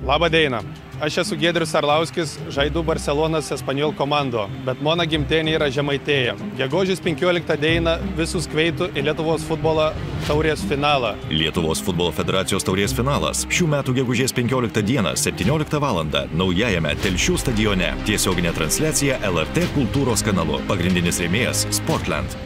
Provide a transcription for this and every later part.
Labą dieną. Aš esu Giedrius Arlauskis, žaidu Barcelonas Espanyol komando, bet mano gimtinė yra Žemaitėja. Gegužės 15 dieną visus kveitų į Lietuvos futbolo taurės finalą. Lietuvos futbolo federacijos taurės finalas šių metų gegužės 15 dieną 17 val. Naujajame Telšių stadione. Tiesioginė transliacija LRT kultūros kanalu. Pagrindinis rėmėjas Sportland.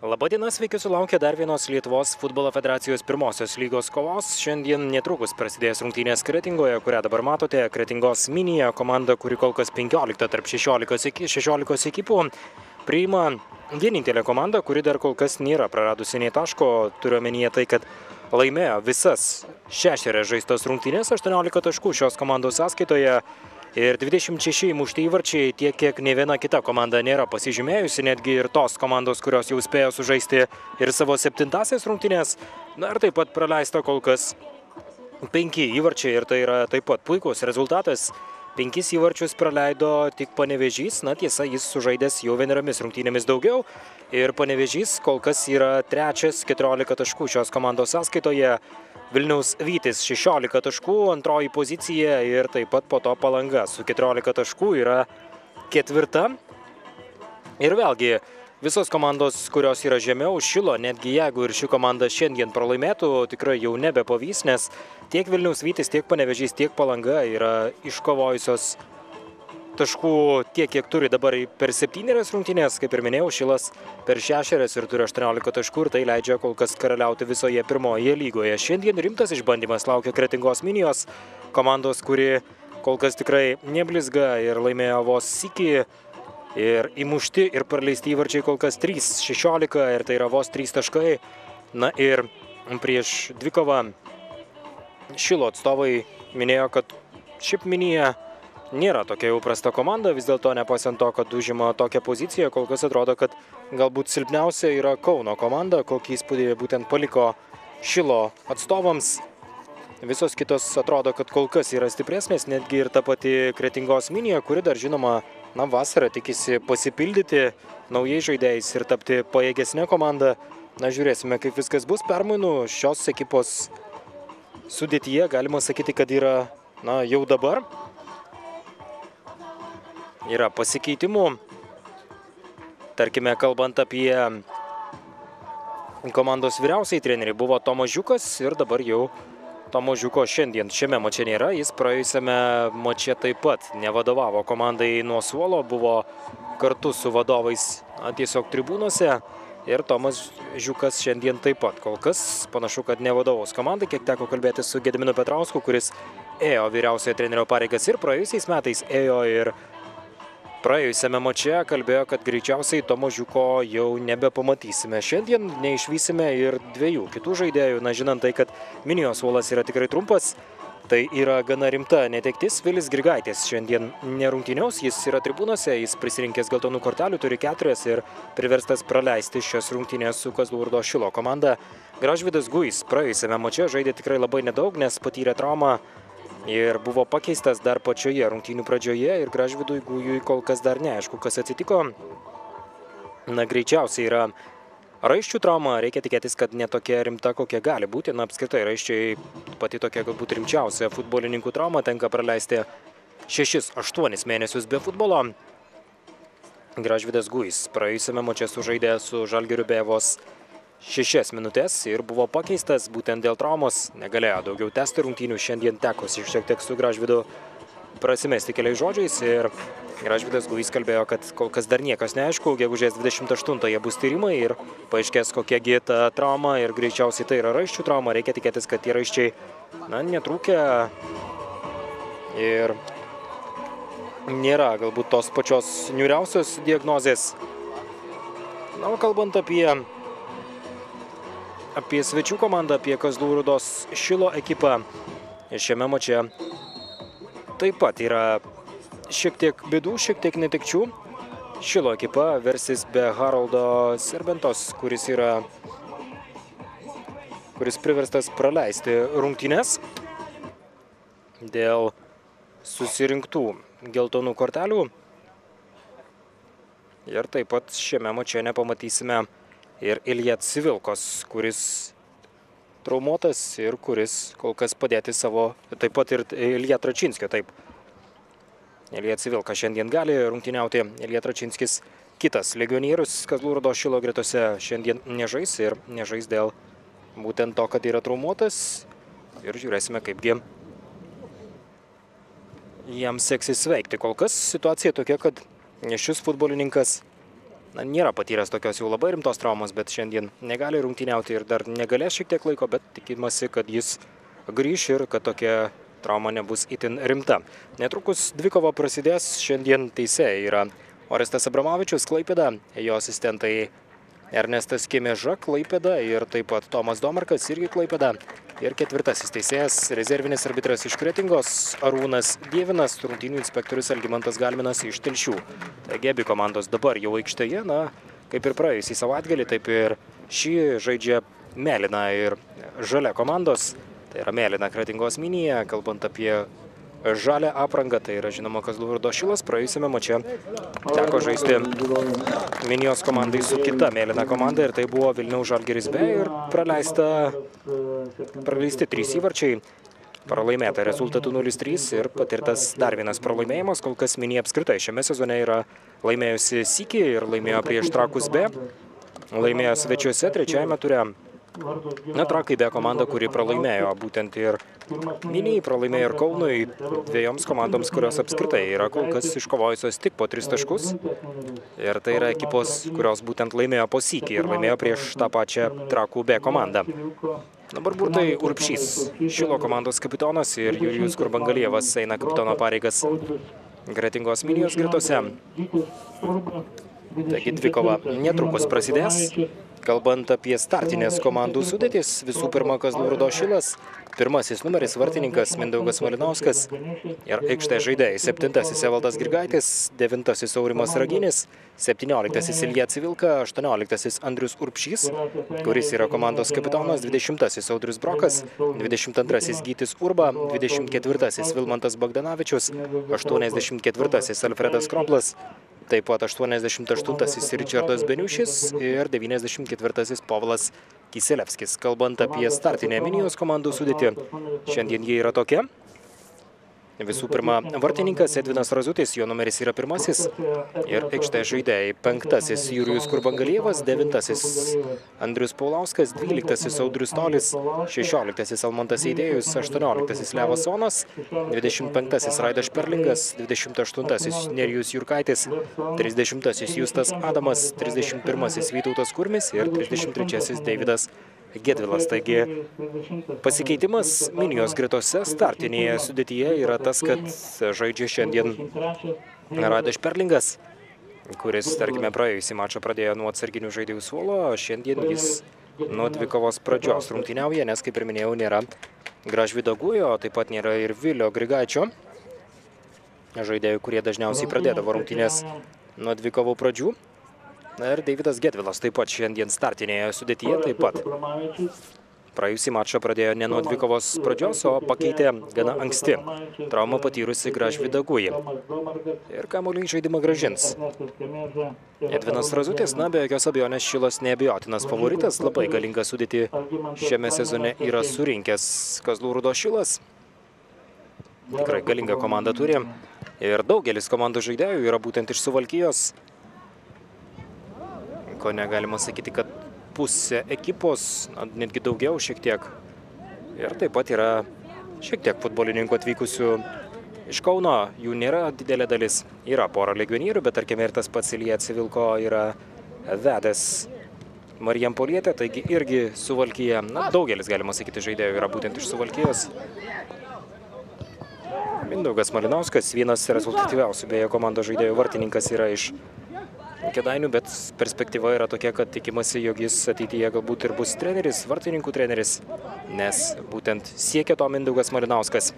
Labadiena, sveiki sulaukę dar vienos Lietuvos futbolo federacijos pirmosios lygos kovos. Šiandien netrukus prasidės rungtynės Kretingoje, kurią dabar matote. Kretingos Minija komanda, kuri kol kas 15 tarp 16 ekipų, priima vienintelę komandą, kuri dar kol kas nėra praradusi nei taško. Turiu omenyje tai, kad laimėjo visas 6 žaistas rungtynės, 18 taškų šios komandos sąskaitoje. Ir 26 įmušti įvarčiai, tiek kiek ne viena kita komanda nėra pasižymėjusi, netgi ir tos komandos, kurios jau spėjo sužaisti ir savo 7-asias rungtynės. Na ir taip pat praleista kol kas 5 įvarčiai ir tai yra taip pat puikus rezultatas. 5 įvarčius praleido tik Panevėžys, na tiesa, jis sužaidęs jau 1 rungtynėmis daugiau. Ir Panevėžys kol kas yra trečias 14 taškų šios komandos sąskaitoje. Vilniaus Vytis 16 taškų, antroji pozicija ir taip pat po to Palanga su 14 taškų yra ketvirta. Ir vėlgi visos komandos, kurios yra žemiau, šilo, netgi jeigu ir ši komanda šiandien pralaimėtų, tikrai jau nebepavys, nes tiek Vilniaus Vytis, tiek Panevėžys, tiek Palanga yra iškovojusios taškų tiek, kiek turi dabar per 7 rungtynės, kaip ir minėjau, šilas per 6 ir turi 18 taškų ir tai leidžia kol kas karaliauti visoje pirmoje lygoje. Šiandien rimtas išbandymas laukia Kretingos Minijos komandos, kuri kol kas tikrai neblizga ir laimėjo vos sykį. Ir įmušti ir praleisti įvarčiai kol kas 3-16 ir tai yra vos 3 taškai. Na ir prieš dvikovą šilo atstovai minėjo, kad šiaip Minija nėra tokia jau prasta komanda, vis dėlto nepaisant to, kad užima tokią poziciją, kol kas atrodo, kad galbūt silpniausia yra Kauno komanda, kokį įspūdį būtent paliko šilo atstovams. Visos kitos atrodo, kad kol kas yra stipresnės, netgi ir ta pati Kretingos Minija, kuri dar žinoma, vasarą tikisi pasipildyti naujais žaidėjais ir tapti pajėgesnė komanda. Na, žiūrėsime, kaip viskas bus. Permainų šios ekipos sudėtyje galima sakyti, kad yra jau dabar. Yra pasikeitimų. Tarkime, kalbant apie komandos vyriausiai treneriai, buvo Tomas Žiukas ir dabar jau Tomo Žiuko šiandien šiame mače nėra. Jis praėjusiame mače taip pat nevadovavo komandai nuo suolo, buvo kartu su vadovais tiesiog tribūnose. Ir Tomas Žiukas šiandien taip pat. Kol kas panašu, kad nevadovaus komandai. Kiek teko kalbėti su Gediminu Petrausku, kuris ėjo vyriausiojo trenerio pareigas ir praėjusiais metais ėjo ir praėjusiame mače kalbėjo, kad greičiausiai Tomo Žiuko jau nebepamatysime. Šiandien neišvysime ir 2 kitų žaidėjų. Na, žinant tai, kad Minijos suolas yra tikrai trumpas, tai yra gana rimta netektis. Vilis Grigaitis šiandien nerungtyniaus, jis yra tribūnose, jis prisirinkęs geltonų kortelių, turi 4 ir priverstas praleisti šias rungtynės su Kazlų Rūdos Šilo komanda. Gražvydas Guis praėjusiame mače žaidė tikrai labai nedaug, nes patyrė traumą ir buvo pakeistas dar pačioje rungtynių pradžioje ir Gražvydui Gujui kol kas dar neaišku, kas atsitiko. Na, greičiausiai yra raiščių trauma, reikia tikėtis, kad netokia rimta, kokia gali būti. Na, apskritai, raiščiai pati tokia galbūt rimčiausia futbolininkų trauma, tenka praleisti 6-8 mėnesius be futbolo. Gražvydas Guis praėjusiame mače sužaidė su Žalgiriu be vos 6 minutės ir buvo pakeistas būtent dėl traumos. Negalėjo daugiau tęsti rungtynių, šiandien teko šiek tiek su Gražvydu prasimesti keliais žodžiais ir Gražvydas Guis kalbėjo, kad kol kas dar niekas neaišku, gegužės 28-ąją bus tyrimai ir paaiškės kokiagi ta trauma ir greičiausiai tai yra raiščių trauma. Reikia tikėtis, kad tie raiščiai netrūkę ir nėra galbūt tos pačios niūriausios diagnozės. Na, o kalbant apie svečių komandą, apie Kazlų Rūdos Šilo ekipą, šiame mače taip pat yra šiek tiek bėdų, šiek tiek netekčių. Šilo ekipa versis be Haroldo Serbentos, kuris priverstas praleisti rungtynes dėl susirinktų geltonų kortelių. Ir taip pat šiame mače nepamatysime ir Ilja Civilkos, kuris traumuotas ir kuris kol kas padėti savo, taip pat ir Ilja Tračinskio, taip. Ilja Civilka šiandien gali rungtyniauti, Ilja Tračinskis kitas legionierius Kazlų Rūdos Šilo gretose šiandien nežais ir nežais dėl būtent to, kad yra traumuotas. Ir žiūrėsime, kaipgi jam seksis veikti. Kol kas situacija tokia, kad šis futbolininkas nėra patyręs tokios jau labai rimtos traumos, bet šiandien negali rungtyniauti ir dar negalės šiek tiek laiko, bet tikimasi, kad jis grįš ir kad tokia trauma nebus itin rimta. Netrukus dvikova prasidės, šiandien teisėjai yra Orestas Abramovičius, Klaipėda, jo asistentai Ernestas Kemeža, Klaipėda ir taip pat Tomas Domarkas, irgi Klaipėda. Ir ketvirtasis teisėjas, rezervinis arbitras iš Kretingos, Arūnas Dievinas, rungtynių inspektorius Algimantas Galminas iš Telšių. Taigi abi komandos dabar jau aikštėje, kaip ir praėjusį savaitgalį, taip ir šį žaidžia mėlyna ir žalia komandos. Tai yra mėlyna Kretingos minija, kalbant apie žalią aprangą, tai yra žinoma Kazlų Rūdos Šilas. Praėjusiame mače teko žaisti minijos komandai su kita mėlyna komanda ir tai buvo Vilniaus Žalgiris B ir praleisti 3 įvarčiai. Pralaimėta rezultatų 0-3 ir patirtas dar vienas pralaimėjimas. Kol kas minija apskritai šiame sezone yra laimėjusi sykį ir laimėjo prieš Trakus B. Laimėjo svečiuose trečiajame ture. Trakai B komanda, kuri pralaimėjo būtent ir minijai, pralaimėjo ir Kaunui, dviejoms komandoms, kurios apskritai yra kol kas iškovojusios tik po 3 taškus. Ir tai yra ekipos, kurios būtent laimėjo po sykį ir laimėjo prieš tą pačią Trakų B komandą. Dabar Burtai Urbšys, Šilo komandos kapitonas ir Jurijus Kurbangalievas eina kapitono pareigas Kretingos minijos gretose. Taigi dvikova netrukus prasidės. Kalbant apie startinės komandų sudėtis, visų pirma Kazlų Rūdos Šilas, pirmasis numeris vartininkas Mindaugas Malinauskas ir aikštės žaidėjai 7-asis Evaldas Grigaitis, 9-asis Aurimas Raginis, 17-asis Ilja Civilka, 18-asis Andrius Urbšys, kuris yra komandos kapitonas, 20-asis Audrius Brokas, 22-asis Gytis Urba, 24-asis Vilmantas Bogdanavičius, 84-asis Alfredas Kroplas, taip pat 88-asis Ričardas Beniušis ir 94-asis Povilas Kiselevskis. Kalbant apie startinę minijos komandų sudėtį, šiandien jie yra tokia. Visų pirma, vartininkas Edvinas Razutis, jo numeris yra pirmasis ir aikštės žaidėjai 5-asis Jurijus Kurbangalievas, 9-asis Andrius Paulauskas, 12-asis Audrius Tolis, 16-asis Almantas Eidėjus, 18-asis Levas Sonas, 25-asis Raidas Šperlingas, 28-asis Nerijus Jurkaitis, 30-asis Justas Adamas, 31-asis Vytautas Kurmis ir 33-asis Deividas Gedvilas. Taigi pasikeitimas minijos gretose startinėje sudėtyje yra tas, kad žaidžia šiandien Raidas Šperlingas, kuris, tarkime, praėjusį mačą pradėjo nuo atsarginių žaidėjų suolo, šiandien jis nuo dvikovos pradžios rungtyniauja, nes, kaip ir minėjau, nėra Gražvydo Gujo, taip pat nėra ir Vilio Grigaičio, žaidėjų, kurie dažniausiai pradėdavo rungtynės nuo dvikovų pradžių. Ir Deividas Gedvilas taip pat šiandien startinėje sudėtyje taip pat. Praėjusį mačą pradėjo ne nuo dvikovos pradžios, o pakeitė gana anksti traumą patyrusi Gražvydą Gujį. Ir kamuolį į žaidimą grąžins Edvinas Razutis, be jokios abejonės Šilas neabejotinas favoritas, labai galingą sudėtį šiame sezone yra surinkęs Kazlų Rūdos Šilas. Tikrai galingą komandą turi ir daugelis komandų žaidėjų yra būtent iš Suvalkijos. Ko negalima sakyti, kad pusė ekipos, netgi daugiau šiek tiek. Ir taip pat yra šiek tiek futbolininkų atvykusių iš Kauno, jų nėra didelė dalis. Yra pora legionierių, bet tarkime ir tas pats Ilja Civilko yra vedęs Marijampolietę, taigi irgi Suvalkija. Daugelis, galima sakyti, žaidėjų yra būtent iš Suvalkijos. Mindaugas Malinauskas, vienas rezultatyviausių beje komandos žaidėjų vartininkas yra iš Kėdainių, bet perspektyva yra tokia, kad tikimasi, jog jis ateityje galbūt ir bus treneris, vartininkų treneris, nes būtent siekia to Mindaugas Malinauskas.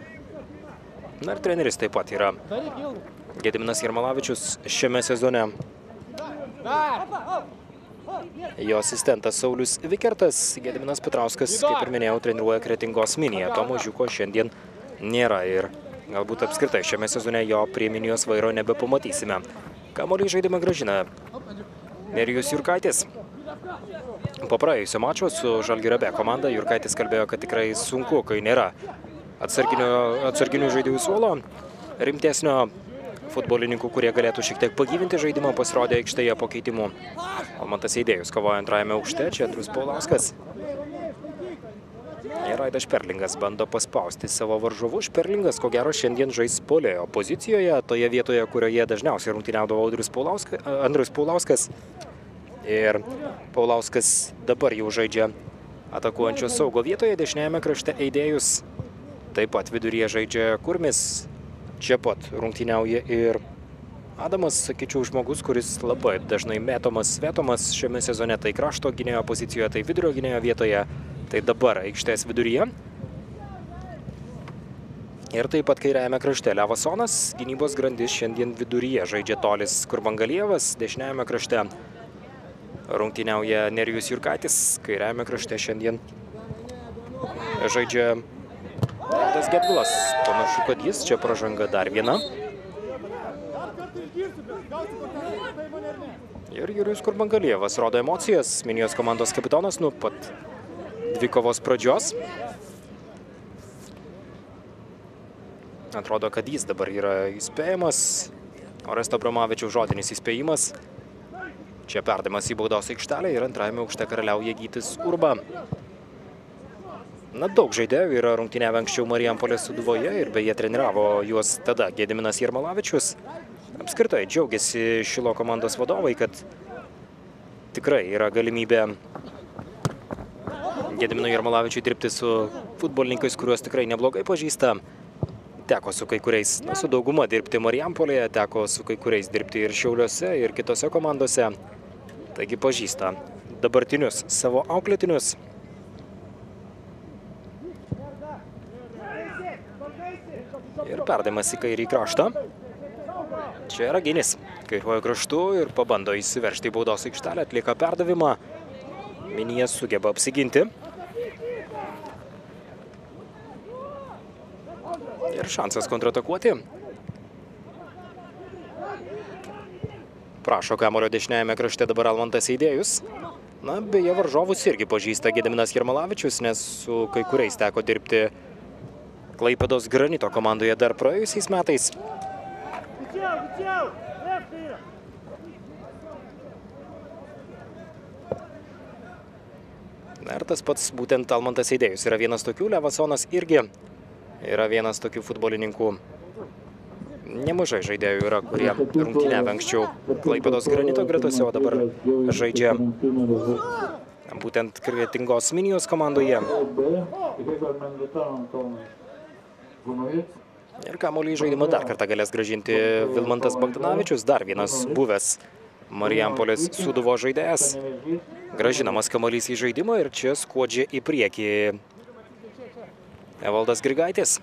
Ir treneris taip pat yra Gediminas Jarmalavičius šiame sezone. Jo asistentas Saulius Vikertas, Gediminas Petrauskas, kaip ir minėjau, treniruoja Kretingos miniją. Tomo Žiuko šiandien nėra ir Galbūt apskritai šiame sezone jo prie Minijos vairo nebepamatysime. Kamuolį žaidimą grąžina Nerijus Jurkaitis. Po praėjusio mačo su Žalgirio B komanda Jurkaitis kalbėjo, kad tikrai sunku, kai nėra atsarginių žaidėjų suolo, rimtesnio futbolininkų, kurie galėtų šiek tiek pagyvinti žaidimą, pasirodė aikštėje po keitimų. Almantas Eidėjus kovoja antrajame aukšte, čia Andrius Paulauskas. Ir Aidas Šperlingas bando paspausti savo varžovų. Šperlingas, ko gero, šiandien žais puolėjo pozicijoje, toje vietoje, kurioje dažniausiai rungtyniaudavo Andrius Paulauskas. Ir Paulauskas dabar jau žaidžia atakuojančio saugo vietoje, dešiniajame krašte Eidėjus. Taip pat viduryje žaidžia Kurmis. Čia pat rungtyniauja ir Adamas, sakyčiau, žmogus, kuris labai dažnai metomas šiame sezone, tai krašto gynėjo pozicijoje, tai vidurio gynėjo vietoje, tai dabar aikštės viduryje. Ir taip pat kairiajame krašte Levasonas, gynybos grandis šiandien viduryje žaidžia Tolis Kurbangalievas, dešiniajame krašte rungtyniauja Nerijus Jurkaitis, kairiajame krašte šiandien žaidžia Tas Gedvilas. Panašu, kad jis čia pražanga dar viena. Ir Jurijus Kurbangalievas rodo emocijas. Minijos komandos kapitonas nuo pat dvikovos pradžios. Atrodo, kad jis dabar yra įspėjimas. Oresto Abramavičiaus žodinis įspėjimas. Čia perdavimas į baudos aikštelę ir antrajame aukšte karaliauja Gytis Urba. Na, daug žaidėjų yra rungtyniavę anksčiau Marijampolės Sūduvoje ir beje treniravo juos tada Gediminas Jarmalavičius. Apskritai džiaugiasi Šilo komandos vadovai, kad tikrai yra galimybė Gediminui Jarmalavičiui dirbti su futbolininkais, kuriuos tikrai neblogai pažįsta. Teko su kai kuriais, su dauguma dirbti Marijampolėje, teko su kai kuriais dirbti ir Šiauliuose, ir kitose komandose. Taigi pažįsta dabartinius savo auklėtinius. Ir perdavimas į kairį kraštą. Čia yra Ginis, kairiuoju kraštu ir pabando įsiveržti į baudos aikštelę, atlieka perdavimą. Minija sugeba apsiginti. Ir šansas kontratakuoti. Prašo kamuolio dešiniajame krašte dabar Almantas Eidėjus. Na, beje, varžovus irgi pažįsta Gediminas Jarmalavičius, nes su kai kuriais teko dirbti Klaipėdos Granito komandoje dar praėjusiais metais. Ir tas pats būtent Almantas Eidėjus yra vienas tokių, Levasonas irgi yra vienas tokių futbolininkų. Nemažai žaidėjų yra, kurie rungtyniavę anksčiau Klaipėdos Granito gretose, o dabar žaidžia būtent Kretingos Minijos komandoje. Ir kamuolį į žaidimą dar kartą galės grąžinti Vilmantas Bogdanavičius, dar vienas buvęs Marijampolės Sūduvo žaidėjas. Grąžinamas kamuolys į žaidimą ir čia skuodžia į priekį Evaldas Grigaitis.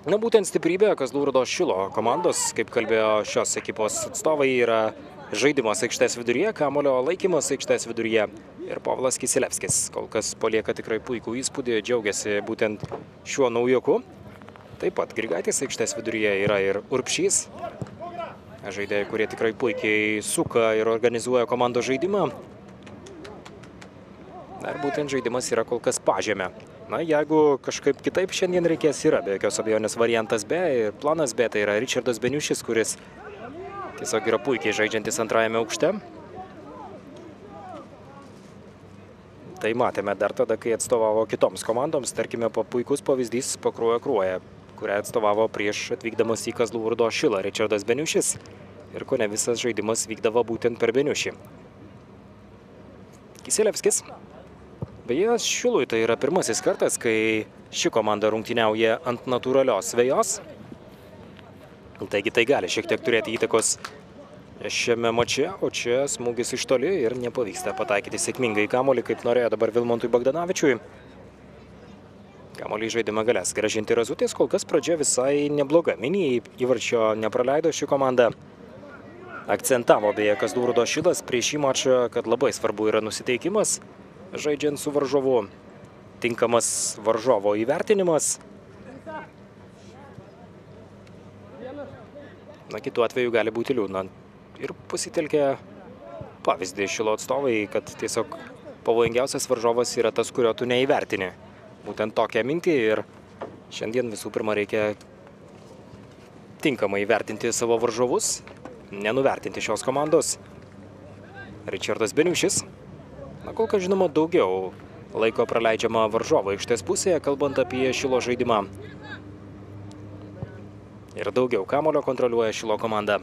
Na, būtent stiprybė Kazlų Rūdos Šilo komandos, kaip kalbėjo šios ekipos atstovai, yra žaidimas aikštės viduryje, kamuolio laikymas aikštės viduryje. Ir Povilas Kiselevskis kol kas palieka tikrai puikų įspūdį, džiaugiasi būtent šiuo naujoku. Taip pat Grigaitis aikštės viduryje yra ir Urbšys. Žaidėjai, kurie tikrai puikiai suka ir organizuoja komandos žaidimą. Ir būtent žaidimas yra kol kas pažemė. Na, jeigu kažkaip kitaip šiandien reikės, yra be jokios abejonės variantas B ir planas B, tai yra Ričardas Beniušis, kuris tiesiog yra puikiai žaidžiantis antrajame aukšte. Tai matėme dar tada, kai atstovavo kitoms komandoms, tarkime, puikus pavyzdys Pakruojo Kruoja, kurią atstovavo prieš atvykdamas į Kazlų Rūdos Šilą Ričardas Beniušis. Ir kone visas žaidimas vykdavo būtent per Beniušį. Kiselevskis. Beje, Šilui tai yra pirmasis kartas, kai ši komanda rungtyniauja ant natūralios vejos. Taigi tai gali šiek tiek turėti įtakos šiame mače, o čia smūgis iš toli ir nepavyksta pataikyti sėkmingai kamuolį, kaip norėjo dabar Vilmantui Bogdanavičiui. Kamuolį žaidimą galės grąžinti Razutis, kol kas pradžia visai nebloga. Minijai įvarčio nepraleido ši komanda. Akcentavo beje Kazlų Rūdos Šilas prieš šį mačą, kad labai svarbu yra nusiteikimas, žaidžiant su varžovu. Tinkamas varžovo įvertinimas. Na, kitu atveju gali būti liūdna. Ir pasitelkė pavyzdį Šilo atstovai, kad tiesiog pavojingiausias varžovas yra tas, kurio tu neįvertini. Būtent tokią mintį ir šiandien visų pirma reikia tinkamai vertinti savo varžovus, nenuvertinti šios komandos. Ričardas Beniušis. Na, kol kas žinoma daugiau laiko praleidžiama varžovo aikštės pusėje, kalbant apie Šilo žaidimą. Ir daugiau kamuolio kontroliuoja Šilo komanda.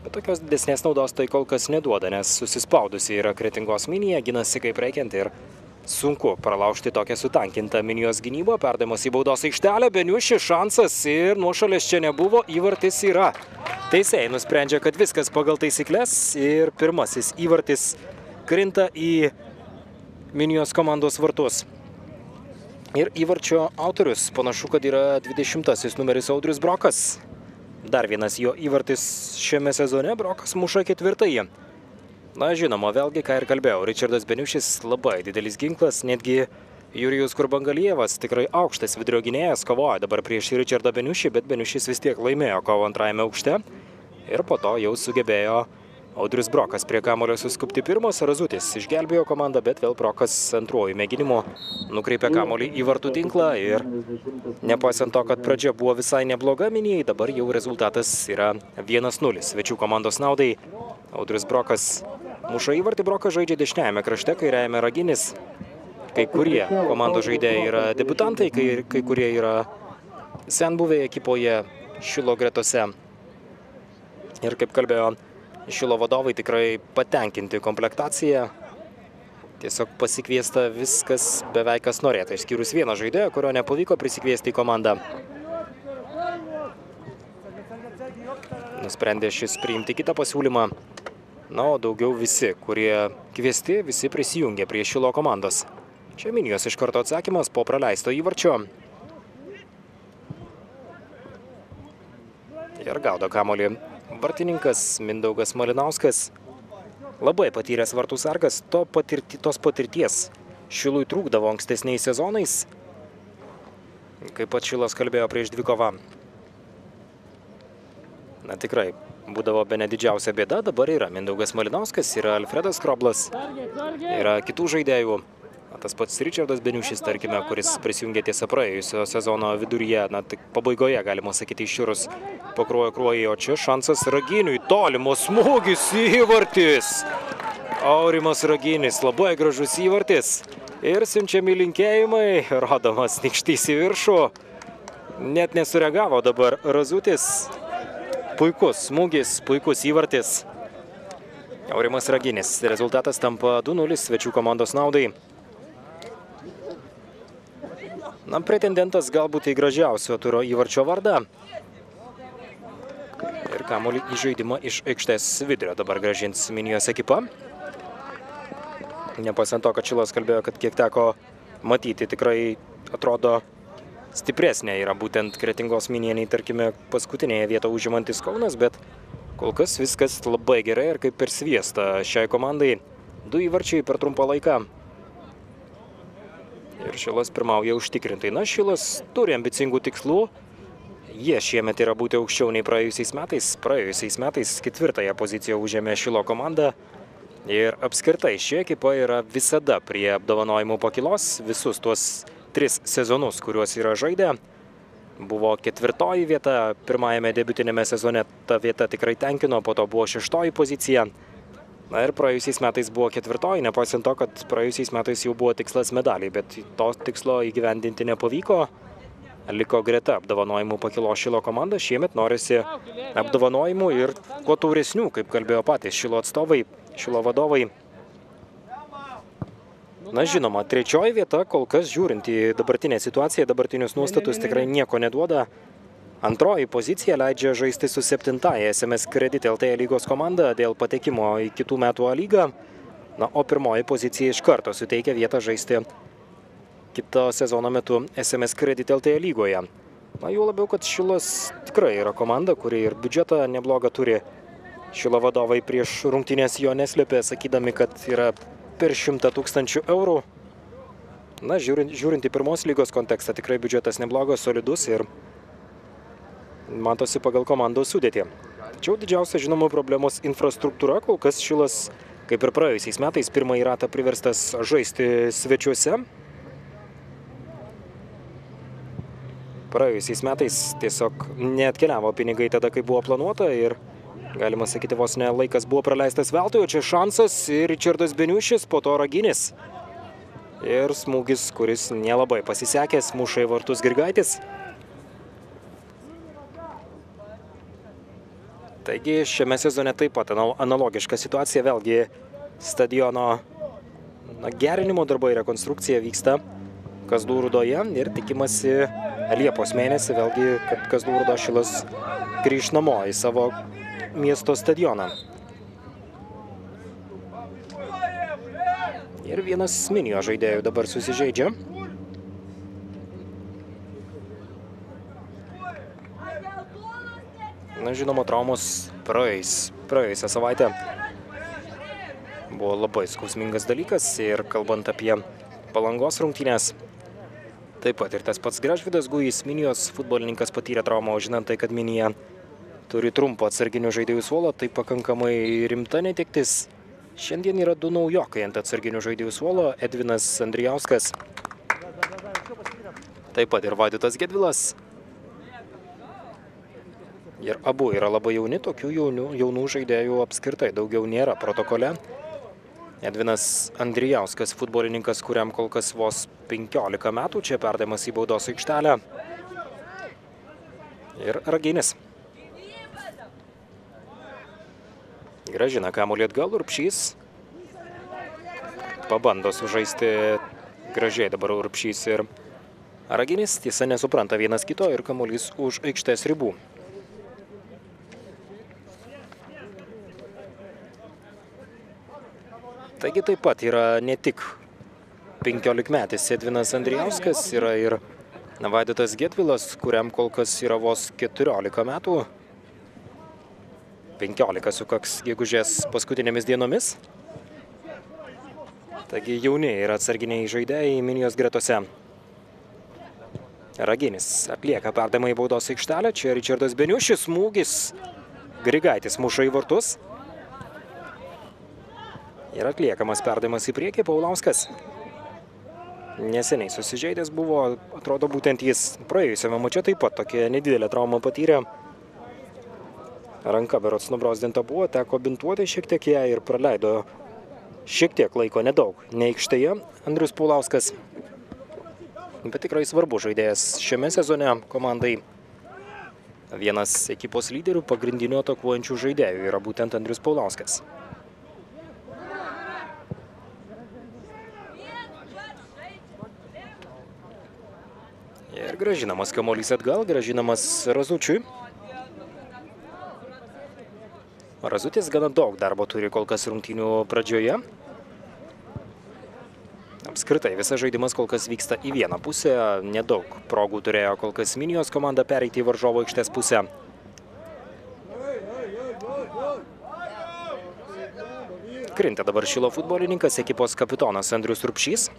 Bet tokios didesnės naudos tai kol kas neduoda, nes susispaudusi yra Kretingos minija, ginasi kaip reikiant ir sunku pralaužti tokią sutankintą minijos gynybą. Perdavimas į baudos aikštelę, Beniušis šansas ir nuošalės čia nebuvo, įvartis yra. Teisėjai nusprendžia, kad viskas pagal taisyklės ir pirmasis įvartis krinta į minijos komandos vartus. Ir įvarčio autorius panašu, kad yra 20-asis numeris Audrius Brokas. Dar vienas jo įvartis šiame sezone, Brokas muša 4-ąjį. Na, žinoma, vėlgi, ką ir kalbėjau, Ričardas Beniušis labai didelis ginklas, netgi Jurijus Kurbangalievas, tikrai aukštas vidurio gynėjas, kovoja dabar prieš Ričardą Beniušį, bet Beniušis vis tiek laimėjo kovą antrajame aukšte ir po to jau sugebėjo Audrius Brokas prie kamuolio suskubti pirmas, Razutis išgelbėjo komandą, bet vėl Brokas antruoju mėginimu nukreipė kamuolį į vartų tinklą ir nepaisant to, kad pradžia buvo visai nebloga minijai, dabar jau rezultatas yra 1-0 svečių komandos naudai. Audrius Brokas muša įvartį, Brokas žaidžia dešiniajame krašte, kairiajame Raginis. Kai kurie komandos žaidėjai yra debutantai, kai kurie yra senbuviai ekipoje Šilo gretose. Ir kaip kalbėjo Šilo vadovai, tikrai patenkinti komplektaciją. Tiesiog pasikviesta viskas beveik kas norėta, išskyrus vieną žaidėją, kurio nepavyko prisikviesti į komandą. Nusprendė šis priimti kitą pasiūlymą. Na, o daugiau visi, kurie kviesti, visi prisijungė prie Šilo komandos. Čia minijos iš karto atsakymas po praleisto įvarčio. Ir gaudo kamuolį vartininkas Mindaugas Malinauskas. Labai patyręs vartų sargas, tos patirties Šilui trūkdavo ankstesniais sezonais. Kaip pat Šilas kalbėjo prieš dvikovą. Na, tikrai, būdavo bene didžiausia bėda, dabar yra Mindaugas Malinauskas, yra Alfredas Kroblas, yra kitų žaidėjų. Tas pats Ričardas Beniušis, tarkime, kuris prisijungė tiesa praėjusio sezono viduryje, na, tik pabaigoje, galima sakyti, išširus pakruojo kruojai, o čia šansas Raginiui, tolimos smūgis, įvartis. Aurimas Raginis, labai gražus įvartis. Ir siunčiami linkėjimai, rodomas nykštys į viršų. Net nesureagavo dabar Razutis. Puikus smūgis, puikus įvartis. Aurimas Raginis, rezultatas tampa 2-0 svečių komandos naudai. Na, pretendentas galbūt į gražiausio turo įvarčio vardą. Ir kamuolį į žaidimą iš aikštės vidurio dabar grąžins minijos ekipa. Nepaisant to, kad Šilas kalbėjo, kad kiek teko matyti, tikrai atrodo stipresnė yra būtent Kretingos minija nei, tarkime, paskutinėje vietą užimantis Kaunas, bet kol kas viskas labai gerai ir kaip per sviestą šiai komandai. 2 įvarčiai per trumpą laiką. Ir Šilas pirmauja užtikrintai. Na, Šilas turi ambicingų tikslų. Jie šiemet yra būti aukščiau nei praėjusiais metais. Praėjusiais metais 4-ąją poziciją užėmė Šilo komanda. Ir apskritai ši ekipa yra visada prie apdovanojimų pakilos. Visus tuos 3 sezonus, kuriuos yra žaidę. Buvo 4-oji vieta pirmajame debiutinėme sezone. Ta vieta tikrai tenkino, po to buvo 6-oji pozicija. Na ir praėjusiais metais buvo 4-oji, nepaisant to, kad praėjusiais metais jau buvo tikslas medaliai, bet to tikslo įgyvendinti nepavyko. Liko greta apdovanojimų pakilo Šilo komanda, šiemet norisi apdovanojimų ir kuo tauresnių, kaip kalbėjo patys Šilo atstovai, Šilo vadovai. Na, žinoma, 3-oji vieta, kol kas žiūrint į dabartinę situaciją, dabartinius nuostatus tikrai nieko neduoda. 2-oji pozicija leidžia žaisti su 7-ąja SMS Credit LT lygos komanda dėl patekimo į kitų metų A lygą. Na, o 1-oji pozicija iš karto suteikia vietą žaisti kito sezono metu SMS Credit LT lygoje. Na, jau labiau, kad Šilas tikrai yra komanda, kuri ir biudžetą neblogą turi. Šilo vadovai prieš rungtynės jo neslėpė, sakydami, kad yra per 100 000 eurų. Na, žiūrint į pirmos lygos kontekstą, tikrai biudžetas neblogas, solidus ir matosi pagal komandos sudėtį. Tačiau didžiausia žinoma problemos infrastruktūra, kol kas Šilas, kaip ir praėjusiais metais, pirmąjį ratą priverstas žaisti svečiuose. Praėjusiais metais tiesiog neatkeliavo pinigai tada, kai buvo planuota ir, galima sakyti, vos ne laikas buvo praleistas veltui, o čia šansas ir Ričardas Beniušis, po to Raginis. Ir smūgis, kuris nelabai pasisekęs, muša į vartus Grigaitis. Taigi šiame sezone taip pat analogiška situacija, vėlgi stadiono gerinimo darbai, rekonstrukcija vyksta Kazlų Rūdoje ir tikimasi Liepos mėnesį vėlgi, kad Kazlų Rūdos Šilas grįš namo į savo miesto stadioną. Ir vienas Minio žaidėjų dabar susižeidžia. Na, žinoma, traumos praėjusią savaitę buvo labai skausmingas dalykas ir kalbant apie Palangos rungtynes, taip pat ir tas pats Gražvydas Gujis, Minijos futbolininkas, patyrė traumą, žinant tai, kad Minija turi trumpą atsarginių žaidėjų suolą, tai pakankamai rimta netektis. Šiandien yra du naujokai ant atsarginių žaidėjų suolo, Edvinas Andrijauskas, taip pat ir Vaidotas Gedvilas. Ir abu yra labai jauni, tokių jaunų žaidėjų apskritai daugiau nėra protokole. Edvinas Andrijauskas, futbolininkas, kuriam kol kas vos 15 metų, čia perdavimas į baudos aikštelę. Ir Raginis. Grąžina kamuolį atgal, Urbšys. Pabando sužaisti gražiai dabar Urbšys ir Raginis. Tiesa, nesupranta vienas kito ir kamuolys už aikštės ribų. Taigi taip pat yra ne tik 15-metis Edvinas Andrijauskas, yra ir Vaidotas Gedvilas, kuriam kol kas yra vos 14 metų. 15 sukaks gegužės paskutinėmis dienomis. Taigi jauni yra atsarginiai žaidėjai Minijos gretose. Raginis atlieka perdavimą į baudos aikštelę. Čia Ričardas Beniušis, smūgis. Grigaitis muša į vartus. Ir atliekamas perdavimas į priekį, Paulauskas. Neseniai susižeidęs buvo, atrodo būtent jis praėjusiame mače taip pat tokia nedidelė trauma patyrė. Ranka berods nubrozdinta buvo, teko bintuoti šiek tiek ją ir praleido šiek tiek laiko, nedaug, ne aikštėje Andrius Paulauskas. Bet tikrai svarbu žaidėjas šiame sezone komandai. Vienas ekipos lyderių, pagrindinių atakuojančių žaidėjų yra būtent Andrius Paulauskas. Ir grąžinamas kamuolys atgal, grąžinamas Razučiui. Razutis gana daug darbo turi kol kas rungtynių pradžioje. Apskritai, visas žaidimas kol kas vyksta į vieną pusę. Nedaug progų turėjo kol kas Minijos komanda pereiti į varžovo aikštės pusę. Krinta dabar Šilo futbolininkas, ekipos kapitonas Andrius Urbšys.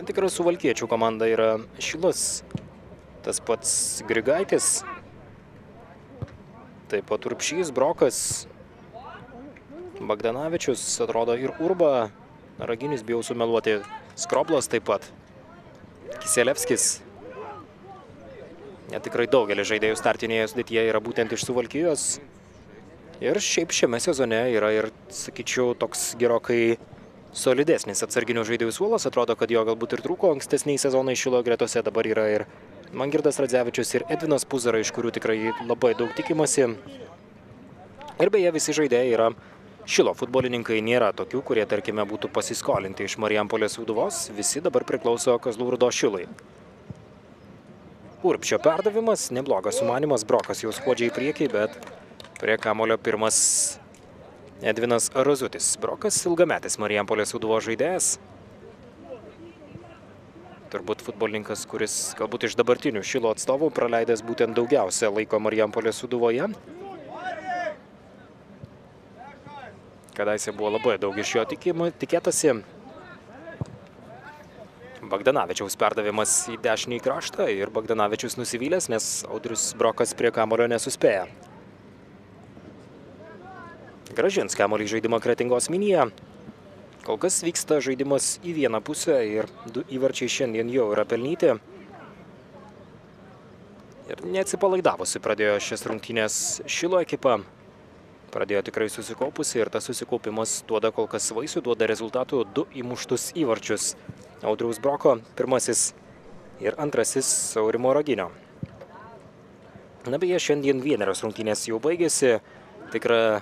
Tikrai Suvalkiečių komanda yra Šilas, tas pats Grigaitis, taip pat Urbšys, Brokas, Bagdanavičius, atrodo ir Urba, Raginis, bijau sumeluoti, Skroblas taip pat, Kiselevskis. Tikrai daugelis žaidėjų startinėje sudėtyje yra būtent iš Suvalkijos. Ir šiaip šiame sezone yra ir, sakyčiau, toks gerokai solidesnis atsarginių žaidėjų suolas. Atrodo, kad jo galbūt ir trūko ankstesniai sezonai Šilo gretose. Dabar yra ir Mangirdas Radzevičius ir Edvinas Puzara, iš kurių tikrai labai daug tikimasi. Ir beje, visi žaidėjai yra Šilo futbolininkai. Nėra tokių, kurie, tarkime, būtų pasiskolinti iš Marijampolės Sūduvos. Visi dabar priklauso Kazlų Rūdos Šilui. Urbšio perdavimas, neblogas sumanimas. Brokas jau skuodžia į priekį, bet prie kamulio pirmas Edvinas Razutis. Brokas ilgametis Marijampolės Sūduvos žaidėjas. Turbūt futbolininkas, kuris galbūt iš dabartinių Šilo atstovų praleidęs būtent daugiausia laiko Marijampolės Sūduvoje. Kadaise buvo labai daug iš jo tikėtasi. Bagdanavičiaus perdavimas į dešinį kraštą ir Bagdanavičius nusivylęs, nes Audrius Brokas prie kamuolio nesuspėja. Grąžins kamuolį žaidimą Kretingos Minija. Kol kas vyksta žaidimas į vieną pusę ir 2 įvarčiai šiandien jau yra pelnyti. Ir neatsipalaidavusi pradėjo šias rungtynės Šilo ekipa. Pradėjo tikrai susikaupusi ir tas susikaupimas duoda kol kas vaisių, duoda rezultatų 2 įmuštus įvarčius. Audriaus Broko pirmasis ir antrasis Aurimo Raginio. Na beje, šiandien vienerios rungtynės jau baigėsi. Tikra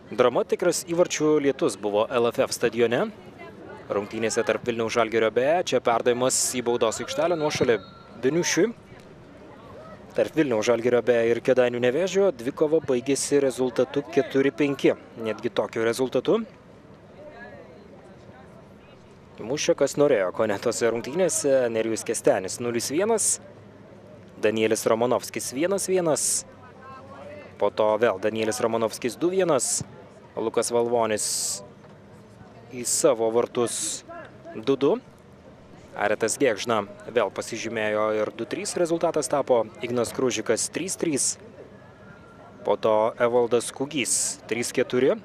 drama, tikras įvarčių lietus buvo LFF stadione. Rungtynėse tarp Vilniaus Žalgirio B, čia perdavimas į baudos aikštelę nuošalę Beniušiui. Tarp Vilniaus Žalgirio B ir Kėdainių Nevėžio dvikova baigėsi rezultatu 4-5. Netgi tokiu rezultatu. Mušė, kas norėjo, ko net tose rungtynėse. Nerijus Kestenis 0-1. Danielis Romanovskis 1-1. Po to vėl Danielis Romanovskis 2-1. Lukas Valvonis į savo vartus 2-2. Aretas Gėgžna vėl pasižymėjo ir 2-3 rezultatas tapo. Ignas Kružikas 3-3. Po to Evaldas Kugys 3-4.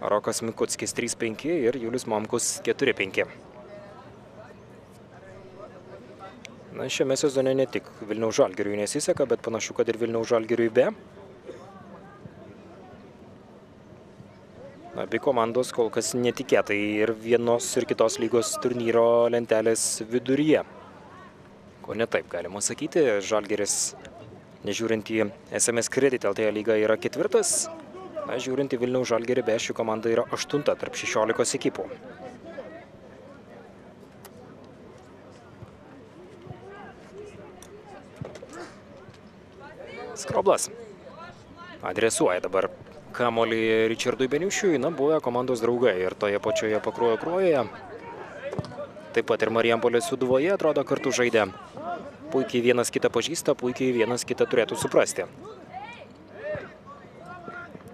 Rokas Mikuckis 3-5 ir Julius Momkus 4-5. Na, šiame sezone ne tik Vilniaus Žalgiriui nesiseka, bet panašu, kad ir Vilniaus Žalgiriui B. Abi komandos kol kas netikėtai ir vienos ir kitos lygos turnyro lentelės viduryje. Ko ne taip galima sakyti, Žalgiris, nežiūrint į SMS Credit LT lygą, yra 4. Na, žiūrint į Vilniaus Žalgirį B, ši komanda yra 8 tarp 16 ekipų. Skroblas adresuoja dabar kamuolį Ričardui Beniušiui, na, buvę komandos draugai ir toje pačioje Pakruojo Kruojoje. Taip pat ir Marijampolės Sūduvoje atrodo kartu žaidė. Puikiai vienas kitą pažįsta, puikiai vienas kitą turėtų suprasti.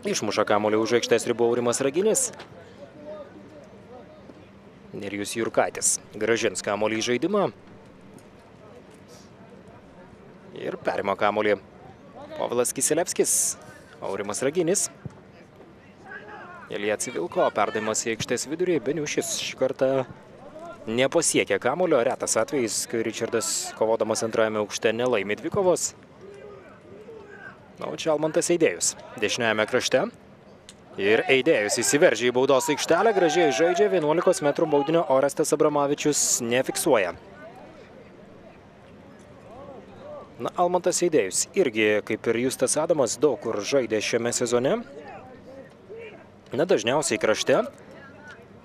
Išmuša kamuolį už aikštės ribų Aurimas Raginis. Nerijus Jurkaitis grąžins kamuolį į žaidimą. Ir perima kamuolį Povilas Kiselevskis. Aurimas Raginis. Ilija Civilko, perdavimas į aikštės vidurį. Beniušis šį kartą nepasiekė kamuolio. Retas atvejis, kai Ričardas kovodamas antrajame aukšte nelaimi dvikovos. Na, o čia Almantas Eidėjus dešiniajame krašte. Ir Eidėjus įsiveržė į baudos aikštelę, gražiai žaidžia, 11 metrų baudinio Orestas Abramavičius nefiksuoja. Na, Almantas Eidėjus irgi, kaip ir Justas Adamas, daug kur žaidė šiame sezone. Na, dažniausiai krašte.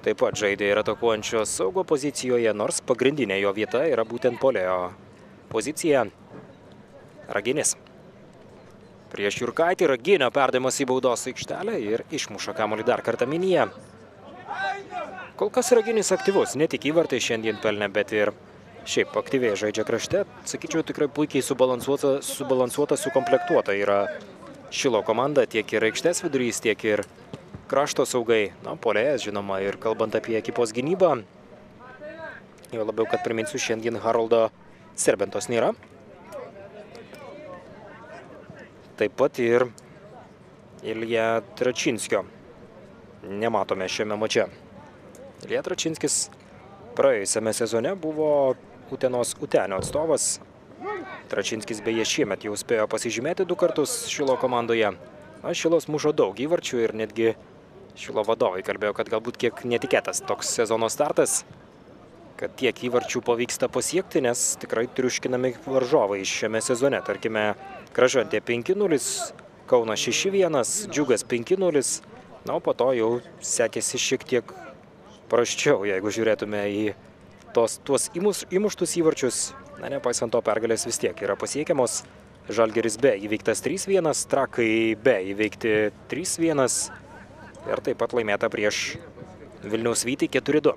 Taip pat žaidė ir atakuojančio saugo pozicijoje, nors pagrindinė jo vieta yra būtent puolėjo pozicija. Raginis. Prieš Jurkaitį Raginio perdavimas į baudos aikštelę ir išmuša kamuolį dar kartą Minija. Kol kas Raginis aktyvus, ne tik įvartai šiandien pelnė, bet ir šiaip aktyviai žaidžia krašte. Sakyčiau, tikrai puikiai subalansuota, sukomplektuota yra Šilo komanda, tiek ir aikštės vidurys, tiek ir krašto saugai. Na, puolėjas, žinoma, ir kalbant apie ekipos gynybą. Jau labiau, kad priminsiu, šiandien Haroldo Serbentos nėra. Taip pat ir Ilja Tračinskio nematome šiame mače. Ilja Tračinskis praėjusiame sezone buvo Utenos Utenio atstovas. Tračinskis beje šiemet jau spėjo pasižymėti 2 kartus Šilo komandoje. Na, Šilos mušo daug įvarčių ir netgi Šilo vadovai kalbėjo, kad galbūt kiek netikėtas toks sezono startas, kad tiek įvarčių pavyksta pasiekti, nes tikrai triuškinami varžovai šiame sezone. Tarkime, Kražantė 5-0, Kaunas 6-1, Džiugas 5-0. Na, o po to jau sekėsi šiek tiek prasčiau, jeigu žiūrėtume į tuos įmuštus įvarčius. Na, nepaisant to, pergalės vis tiek yra pasiekiamos. Žalgiris B įveiktas 3-1, Trakai B įveikti 3-1 ir taip pat laimėta prieš Vilniaus Vytį 4-2.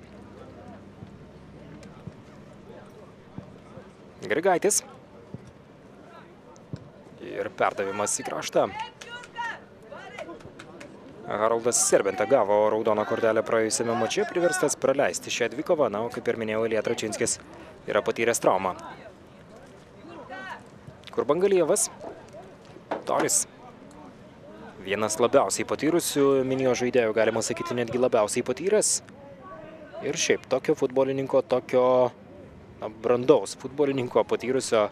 Grigaitis. Ir perdavimas į kraštą. Haroldas Serbenta gavo raudoną kortelę praėjusiame mače, priverstas praleisti šią dvikovą, na, o kaip ir minėjau, Ilja Tračinskis yra patyręs traumą. Kurbangalijevas, Toris. Vienas labiausiai patyrusių Minijos žaidėjų, galima sakyti, netgi labiausiai patyręs. Ir šiaip tokio futbolininko, tokio brandaus futbolininko patyrusio,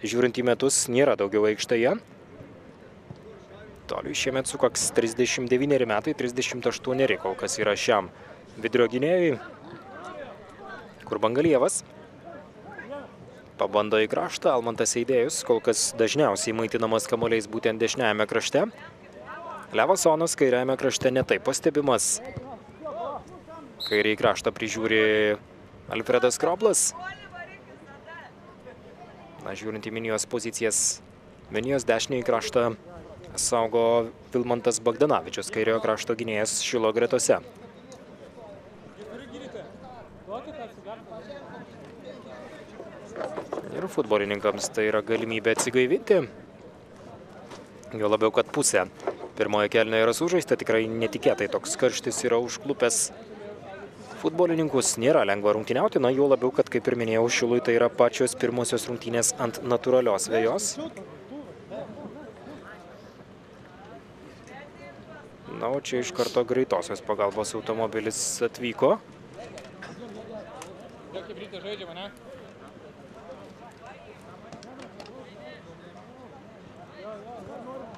žiūrint į metus, nėra daugiau aikštėje. Toliui šiemet sukaks 39 metai, 38 kol kas yra šiam vidurio gynėjui. Kurbangalijevas pabando į kraštą, Almantas Eidėjus, kol kas dažniausiai maitinamas kamuoliais būtent dešiniajame krašte. Levasonas kairiajame krašte netaip pastebimas. Kairiai kraštą prižiūri Alfredas Kroblas. Na, žiūrint į Minijos pozicijas, Minijos dešiniai kraštą saugo Vilmantas Bagdanavičius, kairiojo krašto gynėjas Šilo gretose. Ir futbolininkams tai yra galimybė atsigaivinti. Jo labiau, kad pusė pirmojo kėlinio yra sužaista, tikrai netikėtai toks karštis yra užklupęs futbolininkus. Nėra lengva rungtyniauti, na, jo labiau, kad, kaip ir minėjau, Šilui tai yra pačios pirmosios rungtynės ant natūralios vejos. Na, o čia iš karto greitosios pagalbos automobilis atvyko.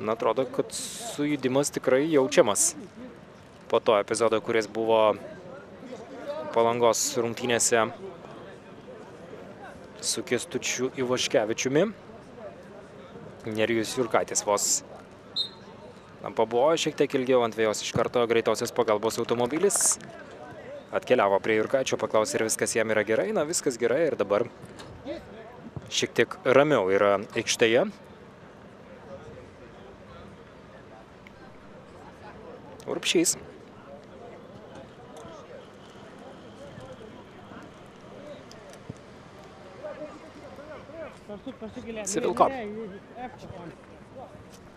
Na, atrodo, kad sujudimas tikrai jaučiamas po to epizodo, kuris buvo Palangos rungtynėse su Kęstučiu Ivaškevičiumi. Nerijus Jurkaitis vos pabuvojo šiek tiek ilgiau ant vėjos, iš karto greitosios pagalbos automobilis atkeliavo prie Jurkaičio, paklausė, ir viskas jam yra gerai. Na, viskas gerai ir dabar šiek tiek ramiau yra aikštėje. Urbšys. Civilko.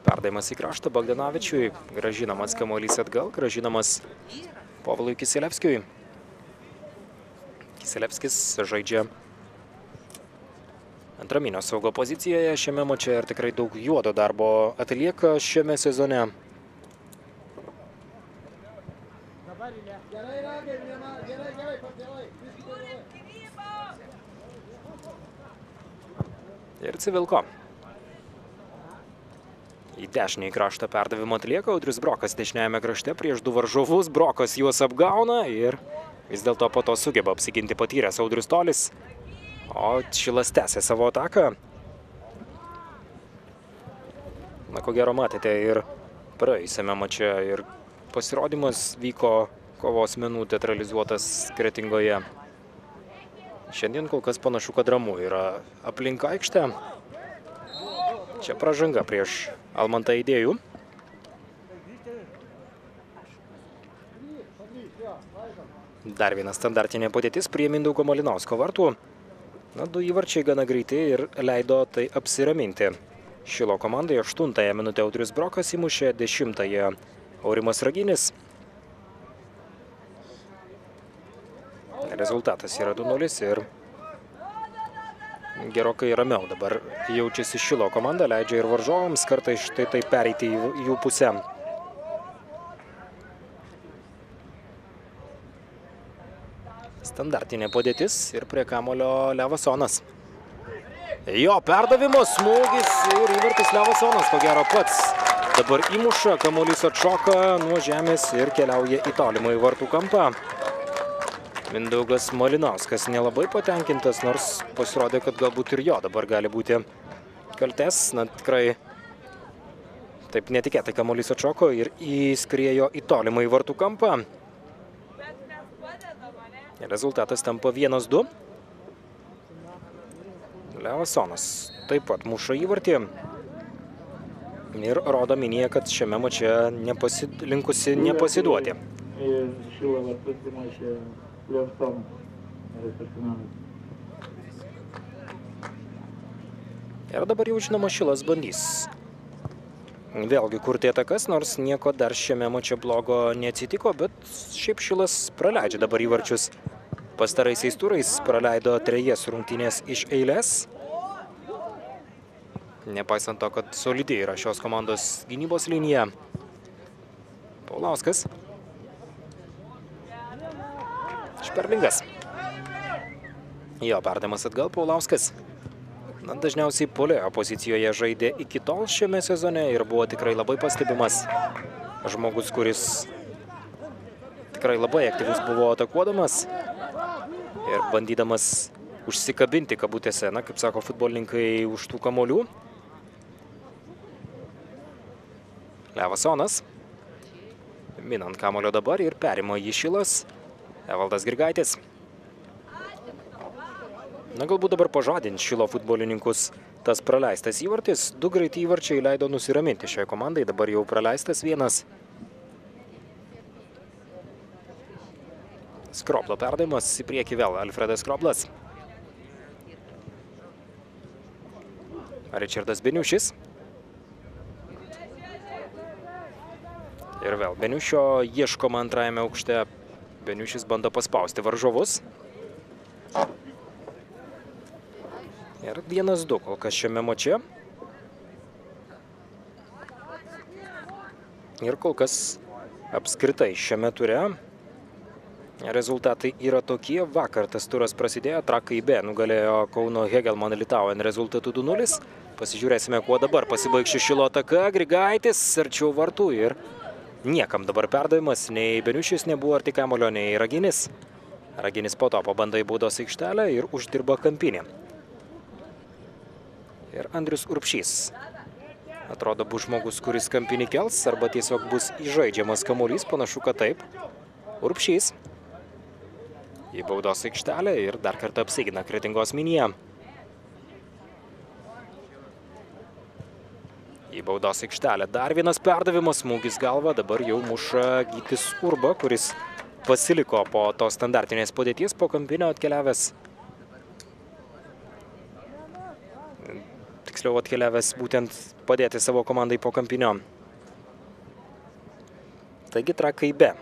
Perdavimas į kraštą Bagdanavičiui, grąžinamas kamuolys atgal, grąžinamas Povilui Kiselevskiui. Kiselevskis žaidžia antraminio saugo pozicijoje šiame mače ir tikrai daug juodo darbo atlieka šiame sezone. Ir Civilko. Į dešinį kraštą perdavimą atlieka Audrius Brokas dešiniajame krašte prieš du varžovus. Brokas juos apgauna ir vis dėlto po to sugeba apsiginti patyręs Audrius Tolis. O Šilas tęsė savo ataką. Na, ko gero matėte ir praėjusiame mače ir pasirodymas vyko kovos menų teatralizuotas Kretingoje. Šiandien kol kas panašu, kad ramu yra aplink aikštę. Čia pražanga prieš Almantą Eidėjų. Dar viena standartinė padėtis prie Mindaugo Malinausko vartų. Na, du įvarčiai gana greiti ir leido tai apsiraminti. Šilo komandai 8-ąją minutę Audrius Brokas įmušė, 10-ąją Aurimas Raginis. Rezultatas yra 2-0 ir gerokai ramiau dabar jaučiasi Šilo komanda, leidžia ir varžovams kartais štai taip pereiti į jų pusę. Standartinė padėtis ir prie kamulio Levasonas. Jo perdavimo smūgis ir įvartis Levasonas, ko gero pats dabar įmuša, kamuolys atšoka nuo žemės ir keliauja į tolimą į vartų kampą. Mindaugas Malinauskas nelabai patenkintas, nors pasirodė, kad galbūt ir jo dabar gali būti kaltės. Na, tikrai taip netikėtai kamuolys atšoko ir įskriejo į tolimą į vartų kampą. Rezultatas tampa 1-2. Levasonas taip pat muša įvartį ir rodo Minija, kad šiame mače linkusi nepasiduoti. Ir dabar jau žinoma Šilas bandys Vėlgi kurti atakas, nors nieko dar šiame mače blogo neatsitiko, bet šiaip Šilas praleidžia dabar įvarčius. Pastaraisiais turais praleido 3 rungtynės iš eilės. Nepaisant to, kad solidi yra šios komandos gynybos linija. Paulauskas. Šperlingas. Jo perdavimas atgal Paulauskas. Dažniausiai puolėjo pozicijoje žaidė iki tol šiame sezone ir buvo tikrai labai pastebimas. Žmogus, kuris tikrai labai aktyvus buvo atakuodamas ir bandydamas užsikabinti kabutėse, kaip sako futbolininkai, už tų kamolių. Levasonas. Minant kamolio dabar ir perima jį Šilas. Evaldas Grigaitis. Galbūt dabar pažadint Šilo futbolininkus tas praleistas įvartis. 2 greiti įvarčiai leido nusiraminti šiai komandai, dabar jau praleistas 1. Skroblo perdavimas, į priekį vėl Alfredas Skroblas. Ričardas Beniušis. Ir vėl Beniušio ieškoma antrajame aukšte. Beniušis bando paspausti varžovus. Ir 1-2 kol kas šiame mače. Ir kol kas apskritai šiame ture rezultatai yra tokie. Vakar tas turas prasidėjo, Trakai B nugalėjo Kauno Hegelmann Litauen rezultatų 2-0. Pasižiūrėsime, kuo dabar pasibaigš Šilo ataka. Grigaitis arčiau vartų ir niekam dabar perdavimas. Nei Beniušis nebuvo arti kamulio, nei Raginis. Raginis po to pabando į baudos aikštelę ir uždirba kampinį. Ir Andrius Urbšys. Atrodo, bus žmogus, kuris kampinį kels, arba tiesiog bus įžaidžiamas kamuolys, panašu, kad taip. Urbšys. Į baudos aikštelę ir dar kartą apsigina Kretingos Minija. Į baudos aikštelę dar vienas perdavimas, smūgis galva, dabar jau muša Gytis Urba, kuris pasiliko po to standartinės padėties, po kampinio atkeliavęs. Tiksliau atkeliavęs būtent padėti savo komandai po kampinio. Taigi Trakai B.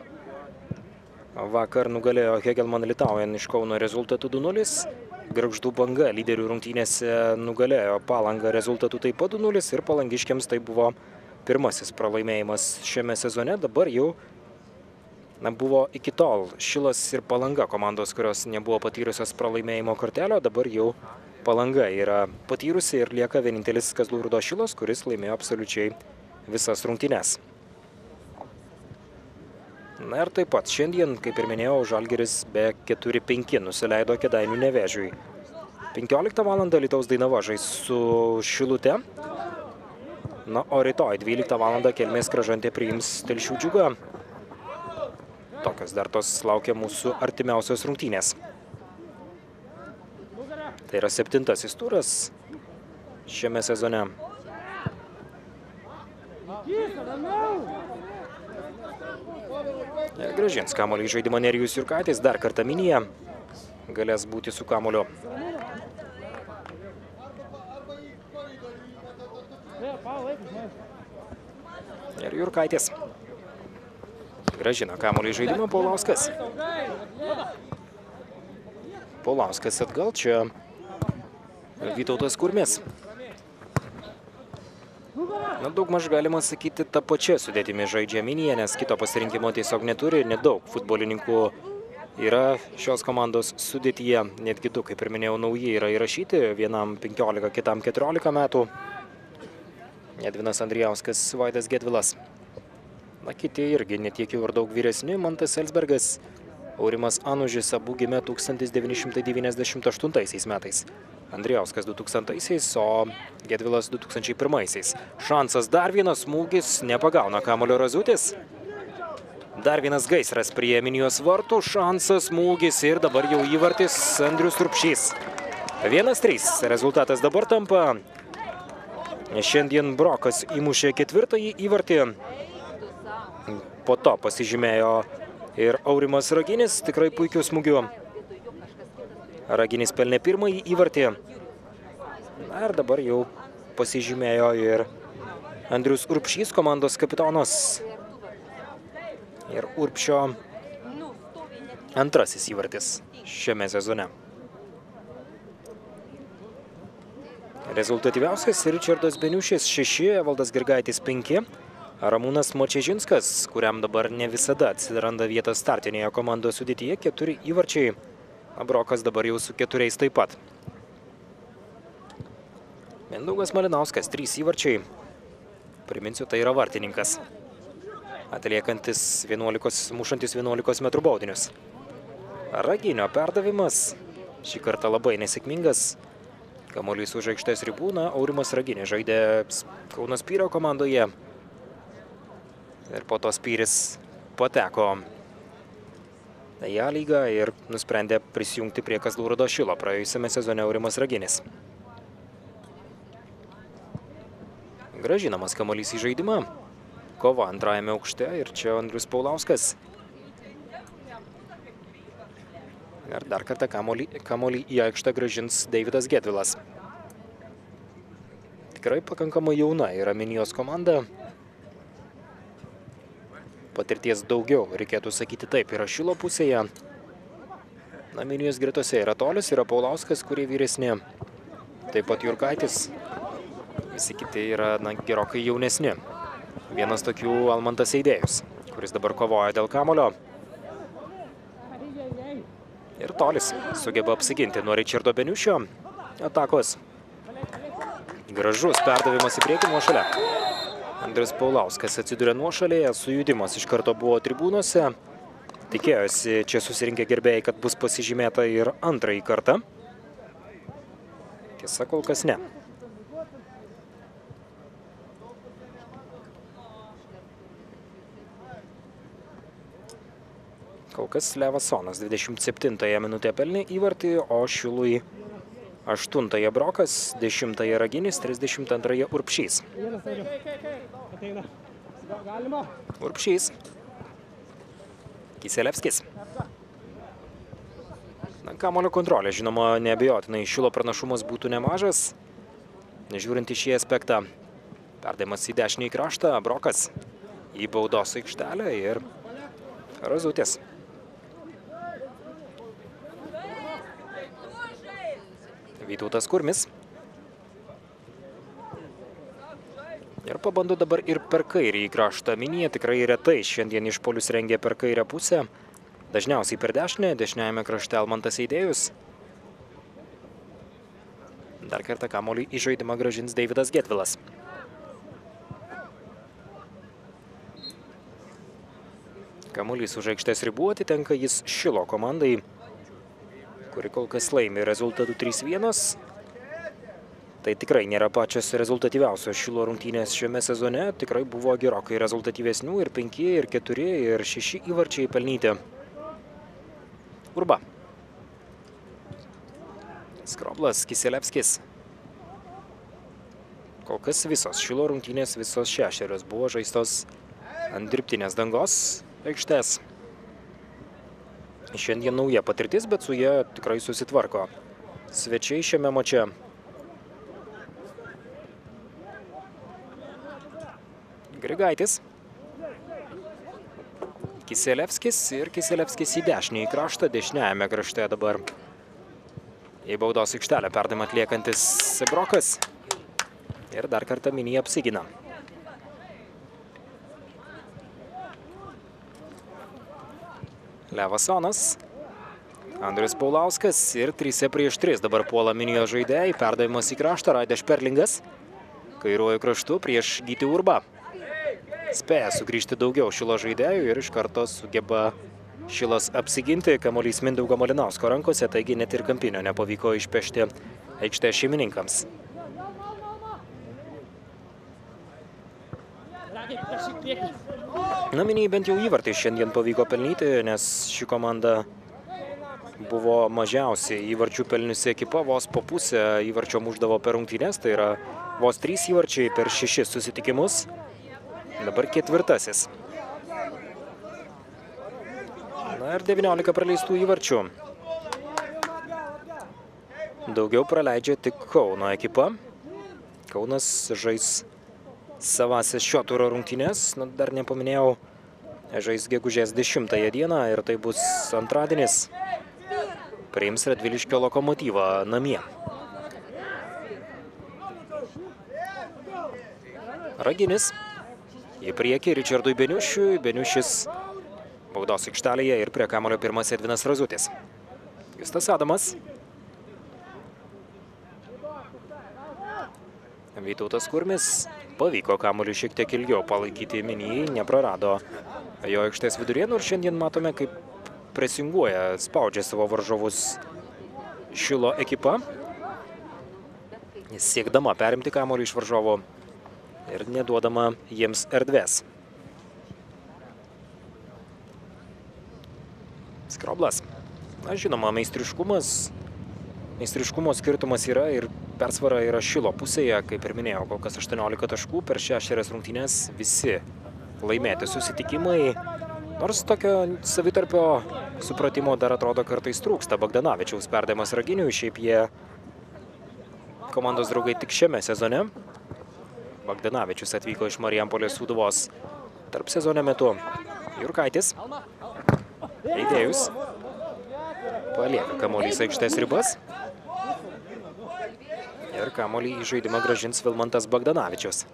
Vakar nugalėjo Hegelmann Litauen iš Kauno rezultatų 2-0. Gargždų Banga lyderių rungtynėse nugalėjo Palangą rezultatų taip pat 2-0 ir palangiškiams tai buvo pirmasis pralaimėjimas šiame sezone. Dabar jau buvo iki tol Šilas ir Palanga komandos, kurios nebuvo patyrusios pralaimėjimo kortelio. Dabar jau Palanga yra patyrusi ir lieka vienintelis Kazlų Rūdos Šilas, kuris laimėjo absoliučiai visas rungtynes. Na ir taip pat šiandien, kaip ir minėjau, Žalgiris be 4-5 nusileido Kėdainių Nevėžiui. 15 val. Alytaus Dainava žais su Šilute. Na, o rytoj 12 val. Kelmės Kražantė priims Telšių Džiugą. Tokios dar tos laukia mūsų artimiausios rungtynės. Tai yra 7. turas šiame sezone. Ir grąžins kamuolį į žaidimą Nerijus Jurkaitis, dar kartą Minija galės būti su kamuoliu. Ir Jurkaitis grąžina kamuolį į žaidimą Paulauskas. Paulauskas atgal, čia Vytautas Kurmis. Daugmaž galima sakyti, tą pačią sudėtimi žaidžia Minija, nes kito pasirinkimo tiesiog neturi. Nedaug futbolininkų yra šios komandos sudėtyje. Netgi 2, kaip ir minėjau, nauji yra įrašyti. Vienam 15, kitam 14 metų. Edvinas Andrijauskas, Vaidas Gedvilas. Kiti irgi netiek jau ir daug vyresni. Mantas Elsbergas, Aurimas Anužis, abu gimė 1998 metais. Andrijauskas 2000-aisiais, o Gedvilas 2001-aisiais. Šansas, dar vienas smūgis, nepagauna kamuolio Razutis. Dar vienas gaisras prie Minijos vartų, šansas, smūgis ir dabar jau įvartis Andrius Urbšys. 1-3 rezultatas dabar tampa. Šiandien Brokas įmušė 4. įvartį. Po to pasižymėjo ir Aurimas Raginis, tikrai puikių smūgių. Raginis pelnė 1. įvartį. Na ir dabar jau pasižymėjo ir Andrius Urbšys, komandos kapitonas. Ir Urbšio antrasis įvartis šiame sezone. Rezultatyviausias Ričardas Beniušis 6, Evaldas Grigaitis 5, Ramūnas Močežinskas, kuriam dabar ne visada atsiranda vieta startinėje komandos sudėtyje, 4 įvarčiai. Brokas dabar jau su 4 taip pat. Mindaugas Malinauskas 3 įvarčiai. Priminsiu, tai yra vartininkas, atliekantis mušantis 11 metrų baudinius. Raginio perdavimas šį kartą labai nesėkmingas. Kamuolys už aikštės ribų, Aurimas Raginė žaidė Kauno Spyrio komandoje. Ir po to Spyris pateko į A lygą ir nusprendė prisijungti prie Kazlų Rūdos Šilo praėjusiame sezone Aurimas Raginis. Gražinamas kamuolys į žaidimą. Kova antrajame aukšte ir čia Andrius Paulauskas. Ir dar kartą kamuolį į aikštę grąžins Deividas Gedvilas. Tikrai pakankamai jauna yra Minijos komanda. Patirties daugiau, reikėtų sakyti taip, yra Šilo pusėje. Minijos gretose yra Tolis, yra Paulauskas, kurie vyresni. Taip pat Jurkaitis. Visi kiti yra gerokai jaunesni. Vienas tokių Almantas Eidėjus, kuris dabar kovoja dėl kamulio. Ir Tolis sugeba apsiginti nuo Ričardo Beniušio atakos. Gražus perdavimas į priekį nuošalę. Andrius Paulauskas atsiduria nuošalėje, sujudimas iš karto buvo tribūnose. Tikėjosi čia susirinkę gerbėjai, kad bus pasižymėta ir antrąjį kartą. Tiesa, kol kas ne. Kol kas Levasonas 27-ąją minutę pelnė įvartį, o Šilui 8-ąją Brokas, 10-ąją Raginis, 32-ąją Urbšys. Urbšys. Kiselevskis. Kamuolio kontrolė, žinoma, neabejotinai Šilo pranašumas būtų nemažas. Nežiūrint į šį aspektą. Perdavimas į dešinį kraštą, Brokas į baudos aikštelę ir Razutis. Vytautas Kurmis. Ir pabando dabar ir per kairį į kraštą. Minija tikrai retai šiandien išpolius rengia per kairę pusę. Dažniausiai per dešinę, dešiniajame krašte Almantas Eidėjus. Dar kartą kamuolį į žaidimą grąžins Deividas Gedvilas. Kamuolys už aikštės ribų, atitenka jis Šilo komandai, kuri kol kas laimi rezultatų 3-1. Tai tikrai nėra pačios rezultatyviausios Šilo rungtynės šiame sezone. Tikrai buvo gerokai rezultatyvesnių ir 5, ir 4, ir 6 įvarčiai pelnyti. Urba. Skroblas, Kiselevskis. Kol kas visos Šilo rungtynės, visos 6 buvo žaistos ant dirbtinės dangos aikštės. Šiandien nauja patirtis, bet su jie tikrai susitvarko svečiai šiame mače. Grigaitis. Kiselevskis ir Kiselevskis į dešinį kraštą, dešiniajame krašte dabar. Į baudos aikštelę perdavimą atliekantis Brokas. Ir dar kartą Minija apsigina. Levasonas, Andrius Paulauskas ir 3-3 dabar puola Minijos žaidėjai. Perdavimas į kraštą, Raideš Perlingas. Kairuoju kraštu prieš Gytį Urbą. Spėja sugrįžti daugiau Šilo žaidėjų ir iš karto sugeba Šilas apsiginti. Kamuolys Mindaugo Malinausko rankose, taigi net ir kampinio nepavyko išpešti aikštės šeimininkams. Minijai bent jau įvartį šiandien pavyko pelnyti, nes ši komanda buvo mažiausiai įvarčių pelniusi ekipa, vos po pusę įvarčio muždavo per rungtynes, tai yra vos 3 įvarčiai per 6 susitikimus. Dabar 4. Ir 19 praleistų įvarčių. Daugiau praleidžia tik Kauno ekipa. Kaunas žais savasis šio turo rungtynės. Dar nepaminėjau, žais gegužės 10 dieną ir tai bus antradienis. Priims Radviliškio Lokomotyvą namie. Raginis į priekį Ričardui Beniušiui. Beniušis baudos aikštelėje ir prie kamuolio pirmas Edvinas Razutis. Justas Adamas. Vytautas Kurmis. Pavyko kamuolį šiek tiek ilgiau palaikyti Minijai, neprarado jo aikštės vidurėje. Ir šiandien matome, kaip presinguoja, spaudžia savo varžovus Šilo ekipa, siekdama perimti kamuolį iš varžovo ir neduodama jiems erdvės. Skroblas. Na, žinoma, meistriškumo skirtumas yra ir persvara yra Šilo pusėje, kaip ir minėjau, kol kas 18 taškų per 6 rungtynes, visi laimėti susitikimai. Nors tokio savitarpio supratimo dar atrodo kartais trūksta. Bogdanavičiaus perdavimas Raginiui, šiaip jie komandos draugai tik šiame sezone. Bogdanavičius atvyko iš Marijampolės Sūduvos tarp sezone metu. Jurkaitis. Eidėjus. Palieka kamuolys aikštės ribas. Ir kamuolį į žaidimą grąžins Vilmantas Bogdanavičius.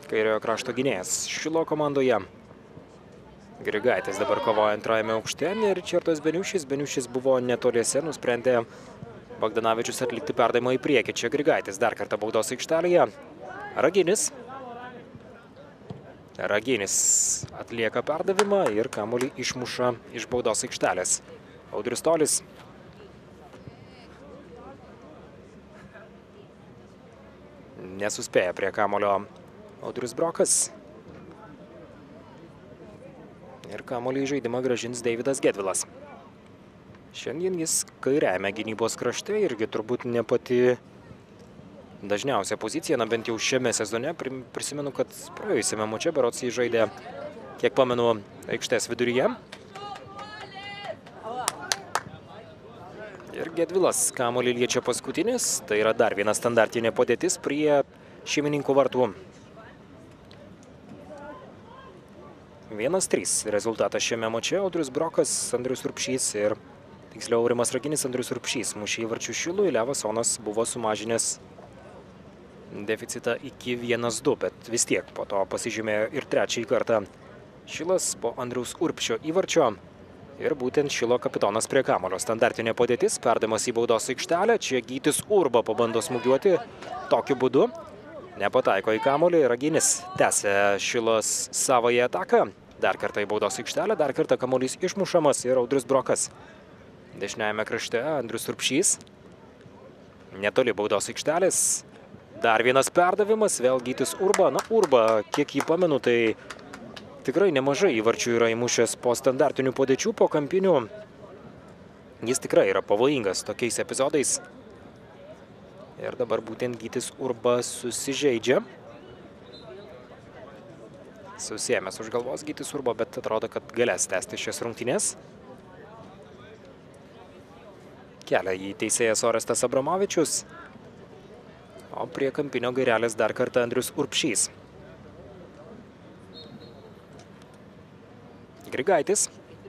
Kairiojo krašto gynėjas Šilo komandoje. Grigaitis dabar kovoja antrajame aukšte ir Ričardas Beniušis. Beniušis buvo netoliese, nusprendė Bogdanavičius atlikti perdavimą į priekį. Čia Grigaitis dar kartą baudos aikštelėje. Raginis. Raginis atlieka perdavimą ir kamuolį išmuša iš baudos aikštelės. Audrius Tolis. Nesuspėja prie kamuolio Audrius Brokas. Ir kamuolį į žaidimą grąžins Deividas Gedvilas. Šiandien jis kairiajame gynybos krašte, irgi turbūt ne pati dažniausia pozicija, na bent jau šiame sezone. Prisimenu, kad praėjusiame mače berods jį žaidė, kiek pamenu, aikštės viduryje. Ir Gedvilas kamuolį liečia paskutinis. Tai yra dar viena standartinė padėtis prie šeimininkų vartų. 1-3 rezultatas šiame mače. Audrius Brokas, Andrius Urbšys ir, tiksliau, Rimas Raginis, Andrius Urbšys mušė įvarčių Šilui. Levas Onas buvo sumažinęs deficitą iki 1-2, bet vis tiek po to pasižymėjo ir trečiąjį kartą Šilas po Andriaus Urbšio įvarčio. Ir būtent Šilo kapitonas prie kamuolio. Standartinė padėtis, perdavimas į baudos aikštelę. Čia Gytis Urba pabando smūgiuoti tokiu būdu. Nepataiko į kamuolį. Raginis tęsia Šilos savąją ataką. Dar kartą į baudos aikštelę, dar kartą kamuolys išmušamas ir Audrius Brokas. Dešiniajame krašte Andrius Urbšys. Netoli baudos aikštelės. Dar vienas perdavimas, vėl Gytis Urba. Na, Urba, kiek jį pamenu, tai tikrai nemažai įvarčių yra įmušęs po standartinių padėčių, po kampinių. Jis tikrai yra pavojingas tokiais epizodais. Ir dabar būtent Gytis Urba susižeidžia. Susiėmęs už galvos Gytis Urba, bet atrodo, kad galės tęsti šias rungtynes. Kelia jį teisėjas Orestas Abramovičius. O prie kampinio gairelės dar kartą Andrius Urbšys. Grigaitis.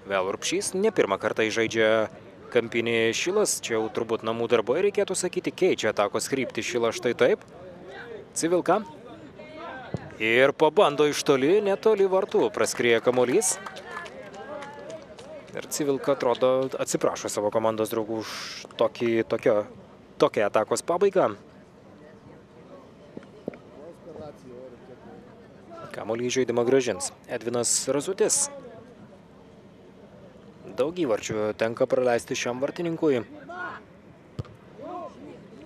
Vėl Urbšys. Ne pirmą kartą įžaidžia kampinį Šilas. Čia jau turbūt namų darbai reikėtų sakyti. Keičia atakos kryptį Šilas štai taip. Civilka. Ir pabando iš toli, netoli vartų. Praskrieja kamuolys. Ir Civilka atrodo atsiprašo savo komandos draugų už tokią atakos pabaigą. Kamuolį į žaidimą grąžins Edvinas Razutis. Daug įvarčių tenka praleisti šiam vartininkui.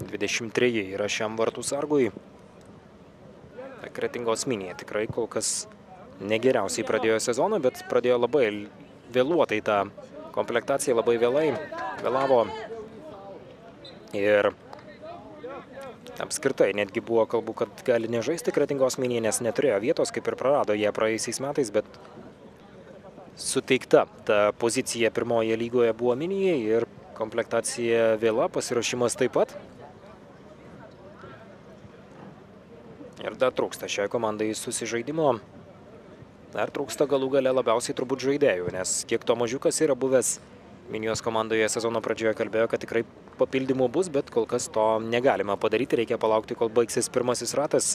23 yra šiam vartų sargui. Kretingos Minija tikrai kol kas negeriausiai pradėjo sezoną, bet pradėjo labai vėluotai tą komplektaciją, labai vėlavo. Ir apskritai netgi buvo kalbų, kad gali nežaisti Kretingos Minija, nes neturėjo vietos, kaip ir prarado jie praėjusiais metais, bet suteikta ta pozicija pirmoje lygoje buvo Minijai ir komplektacija vėla, pasiruošimas taip pat. Ir dar trūksta šiai komandai susižaidimo. Dar trūksta galų gale labiausiai turbūt žaidėjų, nes kiek to mažiukas yra buvęs Minijos komandoje sezono pradžioje kalbėjo, kad tikrai papildymų bus, bet kol kas to negalima padaryti. Reikia palaukti, kol baigsis pirmasis ratas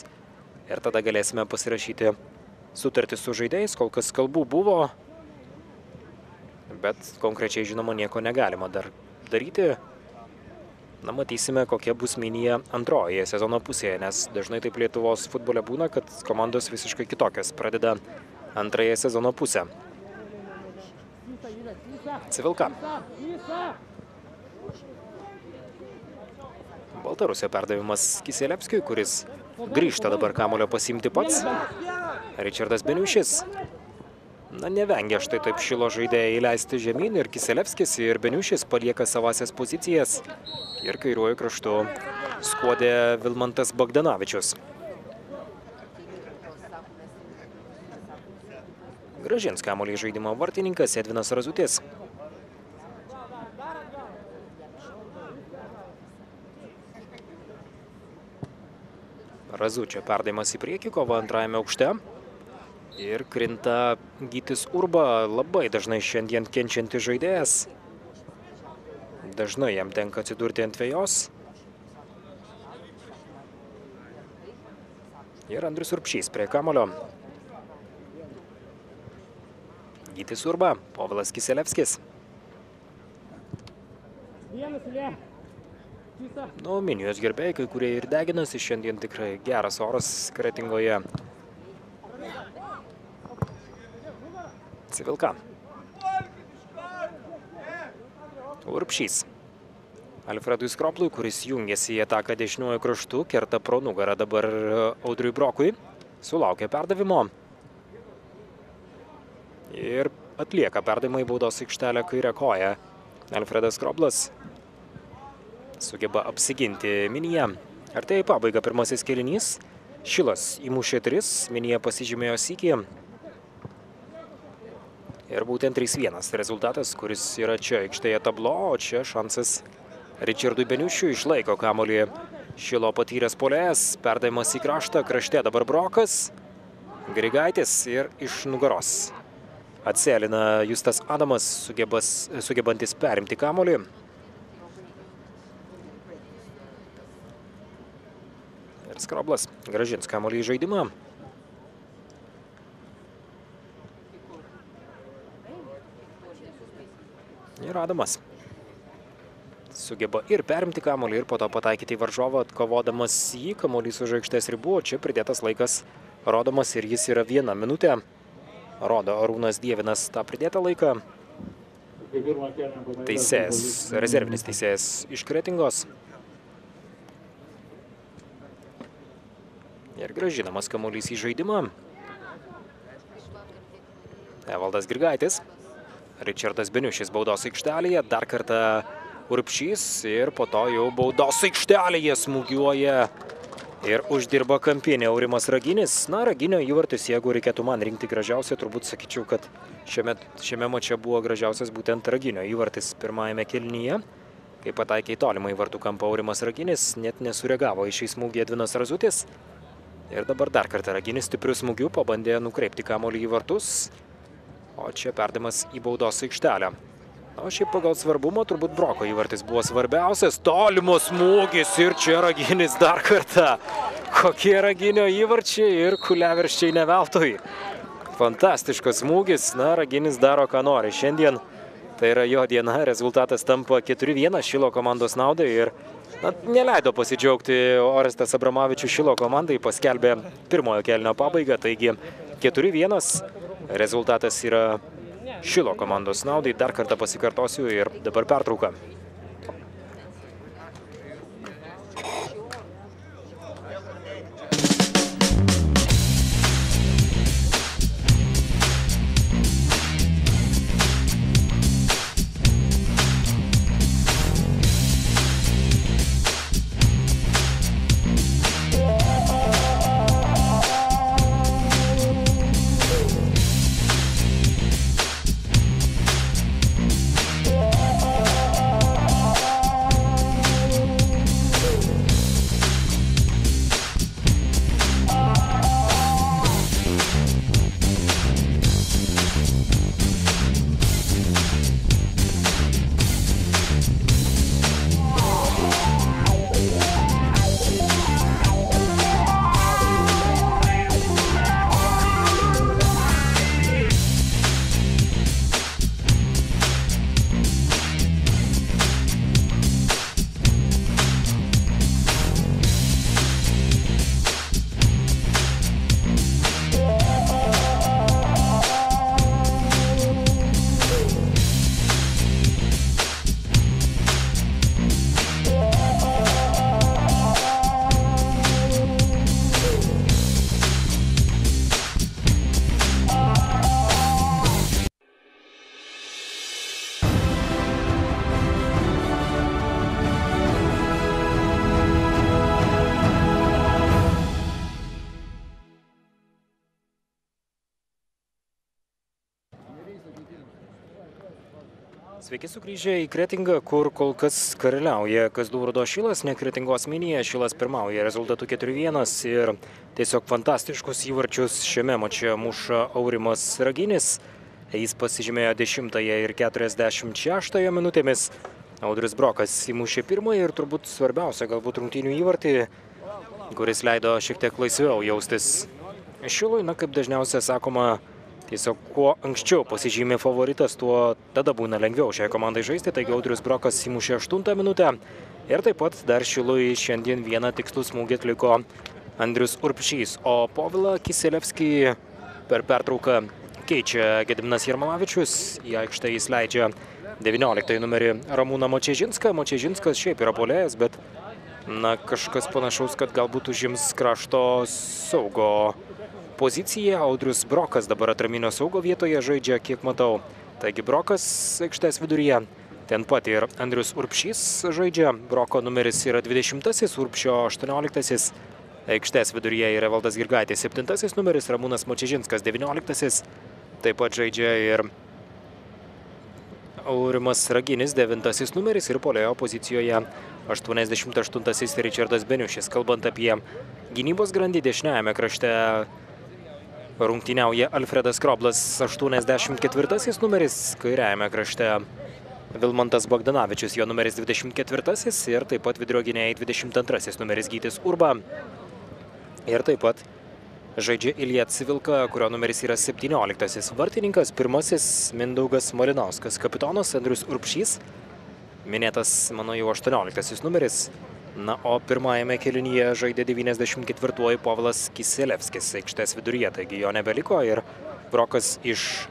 ir tada galėsime pasirašyti sutartį su žaidėjais. Kol kas kalbų buvo, bet konkrečiai žinoma nieko negalima dar daryti. Na, matysime, kokia bus Minija antrojoje sezono pusėje, nes dažnai taip Lietuvos futbole būna, kad komandos visiškai kitokios pradeda antrąją sezono pusę. Civilka. Baltarusio perdavimas Kiselevskiui, kuris grįžta dabar kamuolio pasiimti pats. Ričardas Beniušis. Na, nevengia štai taip Šilo žaidėjai įleisti žemyn ir Kiselevskis ir Beniušis palieka savasias pozicijas. Ir kairiuoju kraštu skuodė Vilmantas Bagdanavičius. Grąžins kamuolį į žaidimo vartininkas Edvinas Razutis. Razučio perdavimas į priekį, kova antrajame aukšte. Ir krinta Gytis Urba, labai dažnai šiandien kenčiantis žaidėjas. Dažnai jam tenka atsidurti ant vejos. Ir Andrius Urbšys prie kamuolio. Gytis Urba, Povilas Kiselevskis. Nu, Minijos gerbėjai, kai kurie ir deginasi, šiandien tikrai geras oras Kretingoje. Civilka. Urbšys. Alfredui Skroplui, kuris jungiasi į ataką dešiniuoju kraštu, kerta pro nugarą dabar Audriui Brokui. Sulaukia perdavimo. Ir atlieka perdavimą į baudos aikštelę kairę koją. Alfredas Skroplas sugeba apsiginti Miniją. Artėja į pabaigą pirmasis kėlinys. Šilas įmušė 3, Minija pasižymėjo sykį. Ir būtent 3-1 rezultatas, kuris yra čia aikštėje tablo, o čia šansas Ričardui Beniušiui, išlaiko kamuolį Šilo patyręs puolėjas. Perdavimas į kraštą, krašte dabar Brokas. Grigaitis ir iš nugaros atsėlina Justas Adamas, sugebantis perimti kamuolį. Ir Skroblas grąžins kamuolį į žaidimą. Ir Adamas sugeba ir perimti kamuolį, ir po to pataikyti į varžovą, atkovodamas jį. Kamuolys už aikštės ribų, čia pridėtas laikas rodomas ir jis yra 1 minutė. Rodo Arūnas Dievinas tą pridėtą laiką. Teisėjas, rezervinis teisėjas iš Kretingos. Ir grąžinamas kamuolys į žaidimą. Evaldas Grigaitis. Ričardas Beniušis baudos aikštelėje. Dar kartą Urbšys ir po to jau baudos aikštelėje smūgiuoja ir uždirba kampinį Aurimas Raginis. Na, Raginio įvartis, jeigu reikėtų man rinkti gražiausią, turbūt sakyčiau, kad šiame mače buvo gražiausias būtent Raginio įvartis pirmajame kėlinyje. Kai pataikė į tolimą į vartų kampą Aurimas Raginis, net nesureagavo į šį smūgį Edvinas Razutis. Ir dabar dar kartą Raginis stipriu smūgiu pabandė nukreipti kamuolį į vartus. O čia perdavimas į baudos aikštelę. O šiaip pagal svarbumą turbūt Broko įvartis buvo svarbiausias. Tolimos smūgis ir čia Raginis dar kartą. Kokie Raginio įvarčiai ir kuliaverščiai ne veltui. Fantastiškas smūgis. Na, Raginis daro, ką nori. Šiandien tai yra jo diena. Rezultatas tampa 4-1 Šilo komandos naudai. Ir neleido pasidžiaugti Orestas Abramavičius Šilo komandai. Paskelbė pirmojo kėlinio pabaigą. Taigi 4-1 rezultatas yra Šilo komandos naudai. Dar kartą pasikartosiu ir dabar pertrauka. Sveiki sugrįžę į Kretingą, kur kol kas karaliauja Kazlų Rūdos Šilas, ne Kretingos Minija. Šilas pirmauja rezultatu 4-1 ir tiesiog fantastiškus įvarčius šiame mače muša Aurimas Raginis. Jis pasižymėjo 10 ir 46 minutėmis. Audrius Brokas įmušė pirmąjį ir turbūt svarbiausia galbūt rungtynių įvartį, kuris leido šiek tiek laisviau jaustis Šilui. Na, kaip dažniausiai sakoma, tiesiog kuo anksčiau pasižymė favoritas, tuo tada būna lengviau šiai komandai žaisti. Taigi Audrius Brokas įmušė 8 minutę ir taip pat dar Šilui šiandien vieną tikslų smūgį atliko Andrius Urbšys. O Povilą Kiselevskį per pertrauką keičia Gediminas Jarmalavičius. Į aikštę jis leidžia 19 numerį Ramūną Močežinską. Močežinskas šiaip yra puolėjas, bet kažkas panašaus, kad galbūt užims krašto saugo poziciją. Audrius Brokas dabar atraminio saugo vietoje žaidžia, kiek matau. Taigi Brokas aikštės viduryje. Ten pat ir Andrius Urbšys žaidžia. Broko numeris yra 20-asis, Urbšio 18-asis. Aikštės viduryje yra Valdas Girgaitis 7-asis numeris, Ramūnas Močežinskas 19-asis. Taip pat žaidžia ir Aurimas Raginis 9-asis numeris ir puolėjo pozicijoje 88-asis Ričardas Beniušis. Kalbant apie gynybos grandį, dešiniajame krašte rungtyniauja Alfredas Kroblas 84-asis numeris, kairiajame krašte Vilmantas Bogdanavičius, jo numeris 24-asis ir taip pat vidurio gynėjai 22-asis numeris Gytis Urba. Ir taip pat žaidžia Ilja Civilka, kurio numeris yra 17-asis. Vartininkas pirmasis Mindaugas Malinauskas, kapitonas Andrius Urbšys, minėtas mano jau 18-asis numeris. Na, o pirmajame kėlinyje žaidė 94-uoji Povilas Kiselevskis aikštės viduryje, taigi jo nebeliko ir Brokas iš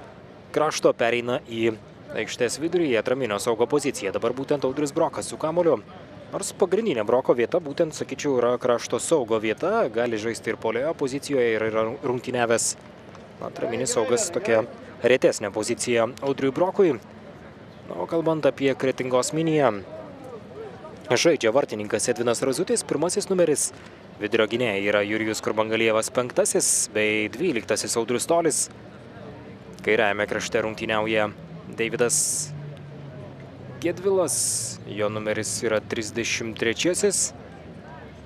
krašto pereina į aikštės viduryje atraminio saugo poziciją. Dabar būtent Audrius Brokas su kamuoliu. Nors pagrindinė Broko vieta, būtent, sakyčiau, yra krašto saugo vieta, gali žaisti ir puolėjo pozicijoje ir yra rungtyniavęs atraminis saugas, tokia retesnė pozicija Audriui Brokui. Na, o kalbant apie Kretingos Miniją, žaidžia vartininkas Edvinas Razutis, pirmasis numeris. Vidurio gynėjai yra Jurijus Kurbangalievas 5-asis bei 12-asis Audrius Tolis. Kairiajame krašte rungtyniauja Deividas Gedvilas, jo numeris yra 33-asis.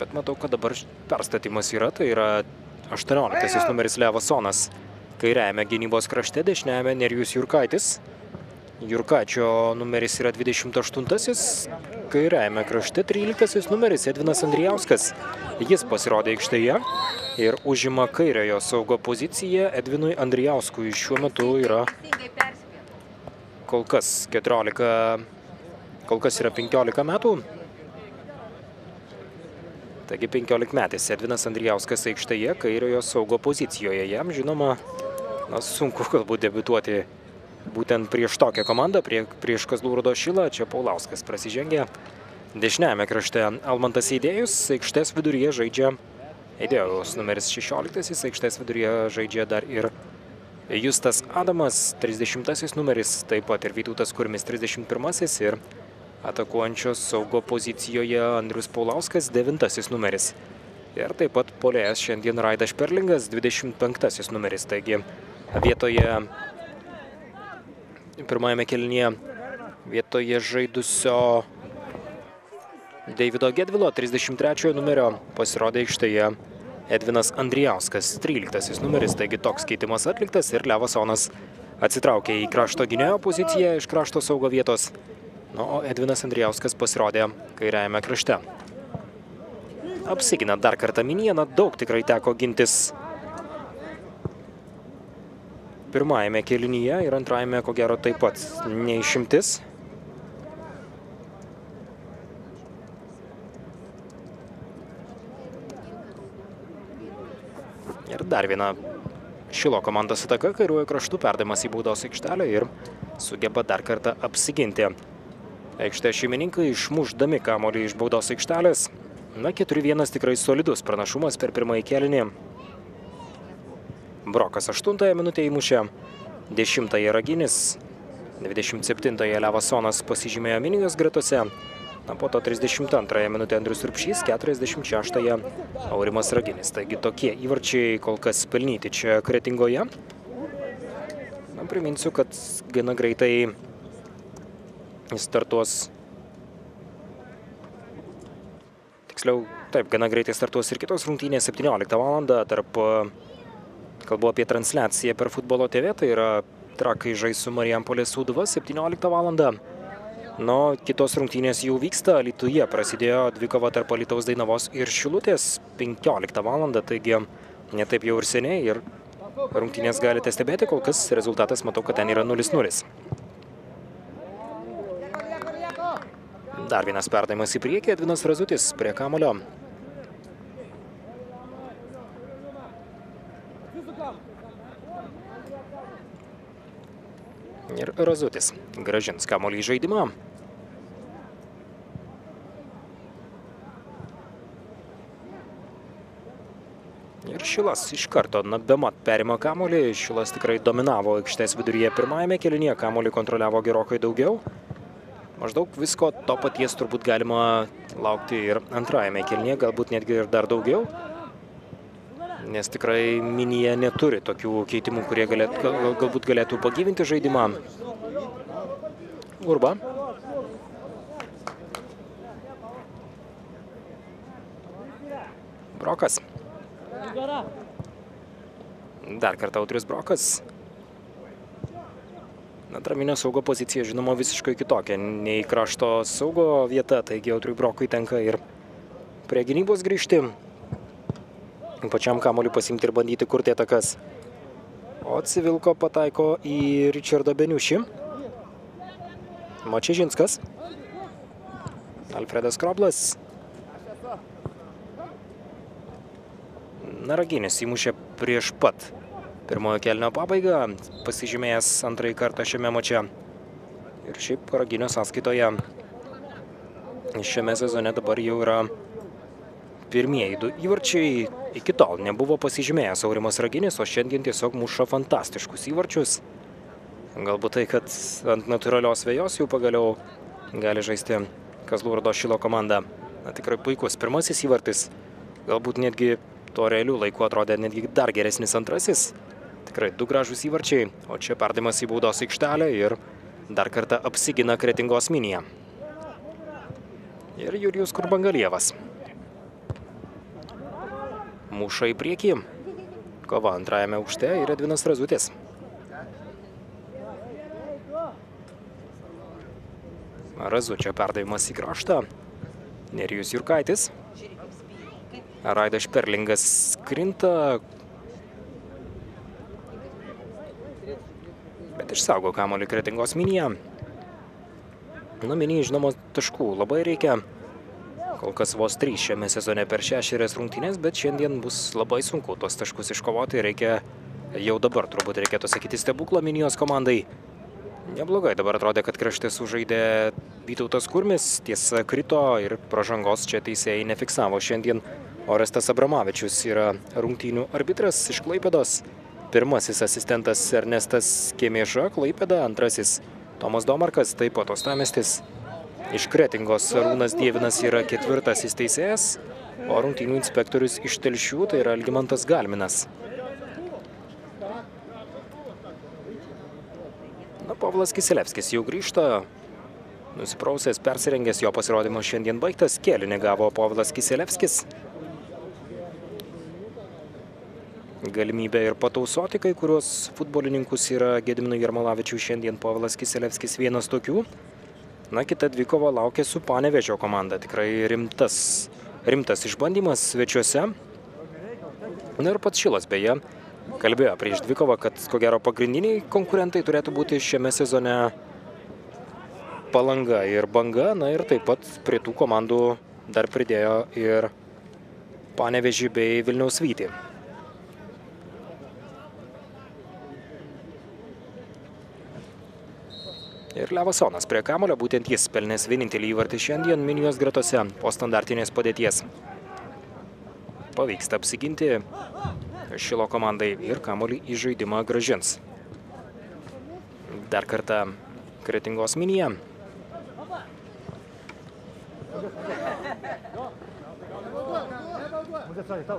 Bet matau, kad dabar perstatymas yra, tai yra 18-asis numeris Levasonas. Kairiajame gynybos krašte dešiniajame Nerijus Jurkaitis. Jurkaičio numeris yra 28-asis, kairiajame krašte 13-asis numeris Edvinas Andrijauskas. Jis pasirodė aikštėje ir užima kairiojo saugo poziciją. Edvinui Andrijauskui šiuo metu yra kol kas yra 15 metų. Taigi 15-metis Edvinas Andrijauskas aikštėje kairiojo saugo pozicijoje. Jam, žinoma, sunku galbūt debiutuoti būtent prieš tokią komandą, prieš Kazlų Rūdos Šilą. Čia Paulauskas prasižengė. Dešiniajame krašte Almantas Eidėjus, aikštės viduryje žaidžia Eidėjus numeris 16-asis, aikštės viduryje žaidžia dar ir Justas Adamas, 30-asis numeris, taip pat ir Vytautas Kurmis 31-asis ir atakuojančios saugo pozicijoje Andrius Paulauskas 9-asis numeris. Ir taip pat puolėjas šiandien Raidas Šperlingas 25-asis numeris. Taigi vietoje pirmajame kėlinyje vietoje žaidusio Deivido Gedvilo 33 numerio pasirodė aikštėje Edvinas Andrijauskas 13-asis numeris. Taigi toks keitimas atliktas ir Levasonas atsitraukė į krašto gynėjo poziciją iš krašto saugo vietos. Na, o Edvinas Andrijauskas pasirodė kairiajame krašte. Apsigina dar kartą Minija, daug tikrai teko gintis pirmajame kėlinyje ir antrajame, ko gero, taip pat neišimtis. Ir dar viena Šilo komandos ataka, kairiuoju kraštu perdavimas į baudos aikštelę ir sugeba dar kartą apsiginti. Aikštės šeimininkai išmušdami kamuolį iš baudos aikštelės. Na, 4-1 tikrai solidus pranašumas per pirmąjį kėlinį. Brokas 8-ąją minutę įmušė, 10-ąją Raginis, 27-ąją Levasonas pasižymėjo Minijos gretose. Na, po to 32-ąją minutę Andrius Urbšys, 46-ąją Aurimas Raginis. Taigi tokie įvarčiai kol kas pelnyti čia Kretingoje. Na, priminsiu, kad gana greitai startuos. Tiksliau, taip, gana greitai startuos ir kitos rungtynės 17 valandą tarp, kalbu apie transliaciją per Futbolo TV, tai yra Trakai žais su Marijampolės Sūduva 17 valandą. Nu, kitos rungtynės jau vyksta, Alytuje prasidėjo dvikova tarp Alytaus Dainavos ir Šilutės 15 valandą, taigi ne taip jau ir seniai ir rungtynės galite stebėti, kol kas rezultatas matau, kad ten yra 0-0. Dar vienas perdavimas į priekį, Edvinas Razutis prie kamuolio. Ir Razutis grąžins kamuolį į žaidimą. Ir Šilas iš karto bemat perima kamuolį. Šilas tikrai dominavo aikštės viduryje pirmajame kėlinyje, kamuolį kontroliavo gerokai daugiau. Maždaug visko to paties turbūt galima laukti ir antrajame kėlinyje, galbūt netgi ir dar daugiau. Nes tikrai Minija neturi tokių keitimų, kurie galbūt galėtų pagyvinti žaidimą. Urba. Brokas. Dar kartą Audrius Brokas. Antraminio saugo pozicija, žinoma, visiškai kitokia nei krašto saugo vieta, taigi Audriui Brokui tenka ir prie gynybos grįžti. Pačiam kamuoliui pasimti ir bandyti kurti atakas. O Civilko pataiko į Richardą Beniušį. Mačežinskas. Alfredas Kroblas. Naraginis įmušė prieš pat pirmojo kėlinio pabaigą, pasižymėjęs antrąjį kartą šiame mače. Ir šiaip Raginio sąskaitoje šiame sezone dabar jau yra pirmieji 2 įvarčiai. Iki tol nebuvo pasižymėjęs Aurimas Raginis, o šiandien tiesiog muša fantastiškus įvarčius. Galbūt tai, kad ant natūralios vėjos jau pagaliau gali žaisti Kazlų Rūdos Šilo komanda. Na, tikrai puikus pirmasis įvartis. Galbūt netgi tuo realiu laiku atrodė netgi dar geresnis antrasis. Tikrai 2 gražus įvarčiai, o čia perdavimas į baudos aikštelę ir dar kartą apsigina Kretingos Minija. Ir Jurijus Kurbangalievas. Muša į priekį. Kova antrajame aukšte ir Edvinas Razutis. Razučio perdavimas į kraštą. Nerijus Jurkaitis. Raidas Šperlingas krinta. Bet išsaugo kamuolį Kretingos Minija. Na, Minijai, žinoma, taškų labai reikia. Kol kas vos 3 šiame sezone per 6 rungtynės, bet šiandien bus labai sunku tuos taškus iškovoti. Reikia jau dabar, turbūt reikėtų sakyti, stebuklą Minijos komandai. Neblogai dabar atrodė, kad krašte sužaidė Vytautas Kurmis. Tiesa, krito ir pražangos čia teisėjai nefiksavo. Šiandien Orestas Abramavičius yra rungtynių arbitras iš Klaipėdos. Pirmasis asistentas Ernestas Kemėša, Klaipėda. Antrasis Tomas Domarkas, taip pat Uostamiestis. Iš Kretingos Arūnas Dievinas yra 4. teisėjas, o rungtynių inspektorius iš Telšių tai yra Algimantas Galminas. Na, Povilas Kiselevskis jau grįžta. Nusiprausęs, persirengęs, jo pasirodymas šiandien baigtas. Kėlinį gavo Povilas Kiselevskis. Galimybė ir patausoti kai kuriuos futbolininkus yra Gediminui Jarmalavičiui. Šiandien Povilas Kiselevskis vienas tokių. Na, kita dvikova laukia su Panevėžio komanda. Tikrai rimtas išbandymas svečiuose. Na ir pats Šilas, beje, kalbėjo prieš dvikovą, kad ko gero pagrindiniai konkurentai turėtų būti šiame sezone Palanga ir Banga. Na ir taip pat prie tų komandų dar pridėjo ir Panevėžį bei Vilniaus Vytį. Ir Levasonas prie kamuolio, būtent jis pelnęs vienintelį įvartį šiandien Minijos gretose po standartinės padėties. Pavyksta apsiginti Šilo komandai ir kamuolį į žaidimą grąžins. Dar kartą Kretingos Minija.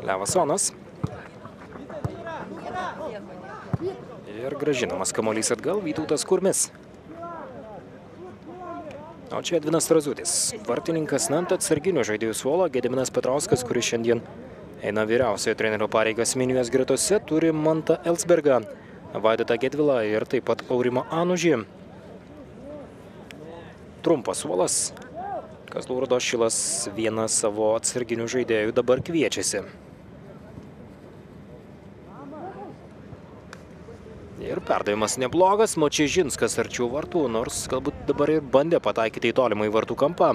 Levasonas. Ir grąžinamas kamuolys atgal Vytautas Kurmis. O čia Edvinas Razutis. Vartininkas ant atsarginių žaidėjų suolo. Gediminas Petrauskas, kuris šiandien eina vyriausiojo trenerio pareigas Minijos gretose, turi Mantą Elsbergą, Vaidotą Gedvilą ir taip pat Aurimą Anužį. Trumpas suolas. Kazlų Rūdos Šilas vieną savo atsarginių žaidėjų dabar kviečiasi. Ir perdavimas neblogas, Močežinskas arčiau vartų, nors galbūt dabar ir bandė pataikyti į tolimą į vartų kampą.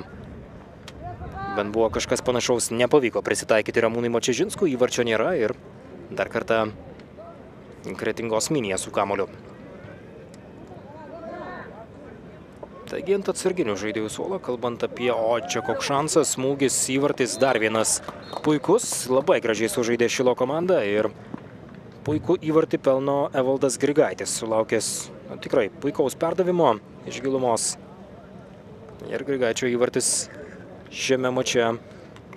Bent buvo kažkas panašaus, nepavyko prisitaikyti Ramūnui Močežinskui, įvarčio nėra ir dar kartą Kretingos Minija su kamuoliu. Taigi ant atsarginių žaidėjų suolo, kalbant apie, čia koks šansas, smūgis, įvartis, dar vienas puikus, labai gražiai sužaidė Šilo komanda ir puikų įvartį pelno Evaldas Grigaitis, sulaukęs tikrai puikaus perdavimo iš gilumos. Ir Grigaičio įvartis šiame mače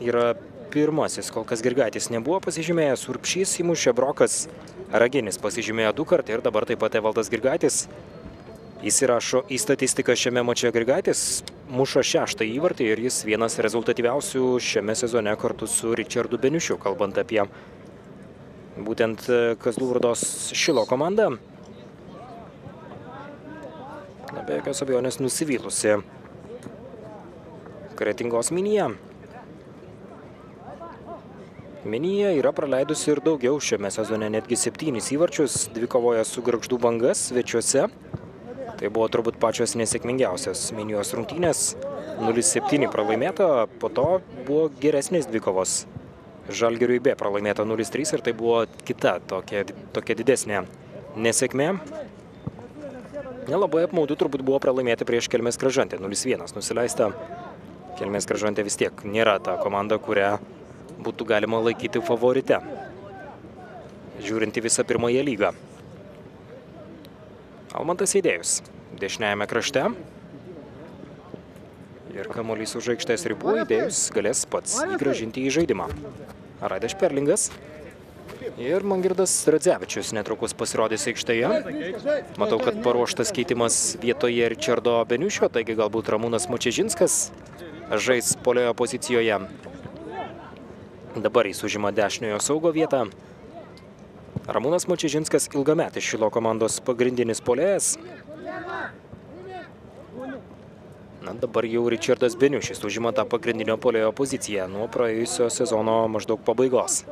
yra pirmasis, kol kas Grigaitis nebuvo pasižymėjęs, Urbšys įmušė, Brokas Raginis pasižymėjo 2 kartų ir dabar taip pat Evaldas Grigaitis įsirašo į statistiką šiame mače. Grigaitis muša 6. įvartį ir jis vienas rezultatyviausių šiame sezone kartu su Ričardu Beniušiu, kalbant apie būtent Kazlų Rūdos Šilo komandą. Be jokios abejonės nusivylusi Kretingos Minija. Minija yra praleidusi ir daugiau šiame sezone, netgi 7 įvarčius, dvikovoje su Gargždų Banga svečiuose. Tai buvo turbūt pačios nesėkmingiausios Minijos rungtynės, 0-7 pralaimėta, po to buvo geresnės dvikovos. Žalgiriui B pralaimėta 0-3 ir tai buvo kita tokia didesnė nesėkmė. Nelabai apmaudu turbūt buvo pralaimėti prieš Kelmės Kražantę, 0-1 nusileista. Kelmės Kražantė vis tiek nėra ta komanda, kurią būtų galima laikyti favorite, žiūrint į visą pirmąją lygą. Almantas Eidėjus dešiniajame krašte. Ir kamuolys už aikštės ribų, Eidėjus galės pats įgrąžinti į žaidimą. Radeš Perlingas. Ir Mangirdas Radzevičius netrukus pasirodys aikštėje. Matau, kad paruoštas keitimas vietoje Ričardo Beniušio, taigi galbūt Ramūnas Močežinskas žais puolėjo pozicijoje. Dabar jis užima dešiniojo saugo vietą. Ramūnas Močežinskas ilgametis Šilo komandos pagrindinis puolėjas. Dabar jau Ričardas Beniušis užima tą pagrindinio puolėjo poziciją nuo praėjusio sezono maždaug pabaigos.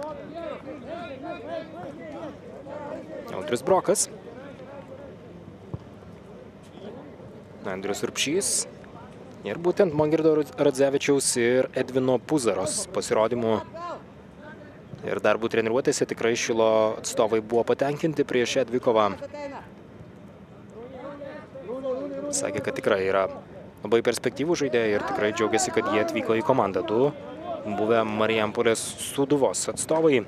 Audrius Brokas. Andrius Urbšys. Ir būtent Mangirdo Radzevičiaus ir Edvino Puzaros pasirodymų ir darbų treniruotėse tikrai Šilo atstovai buvo patenkinti prieš šią dvikovą. Sakė, kad tikrai yra labai perspektyvų žaidėjai ir tikrai džiaugiasi, kad jie atvyko į komandą. 2 buvę Marijampolės Sūduvos atstovai.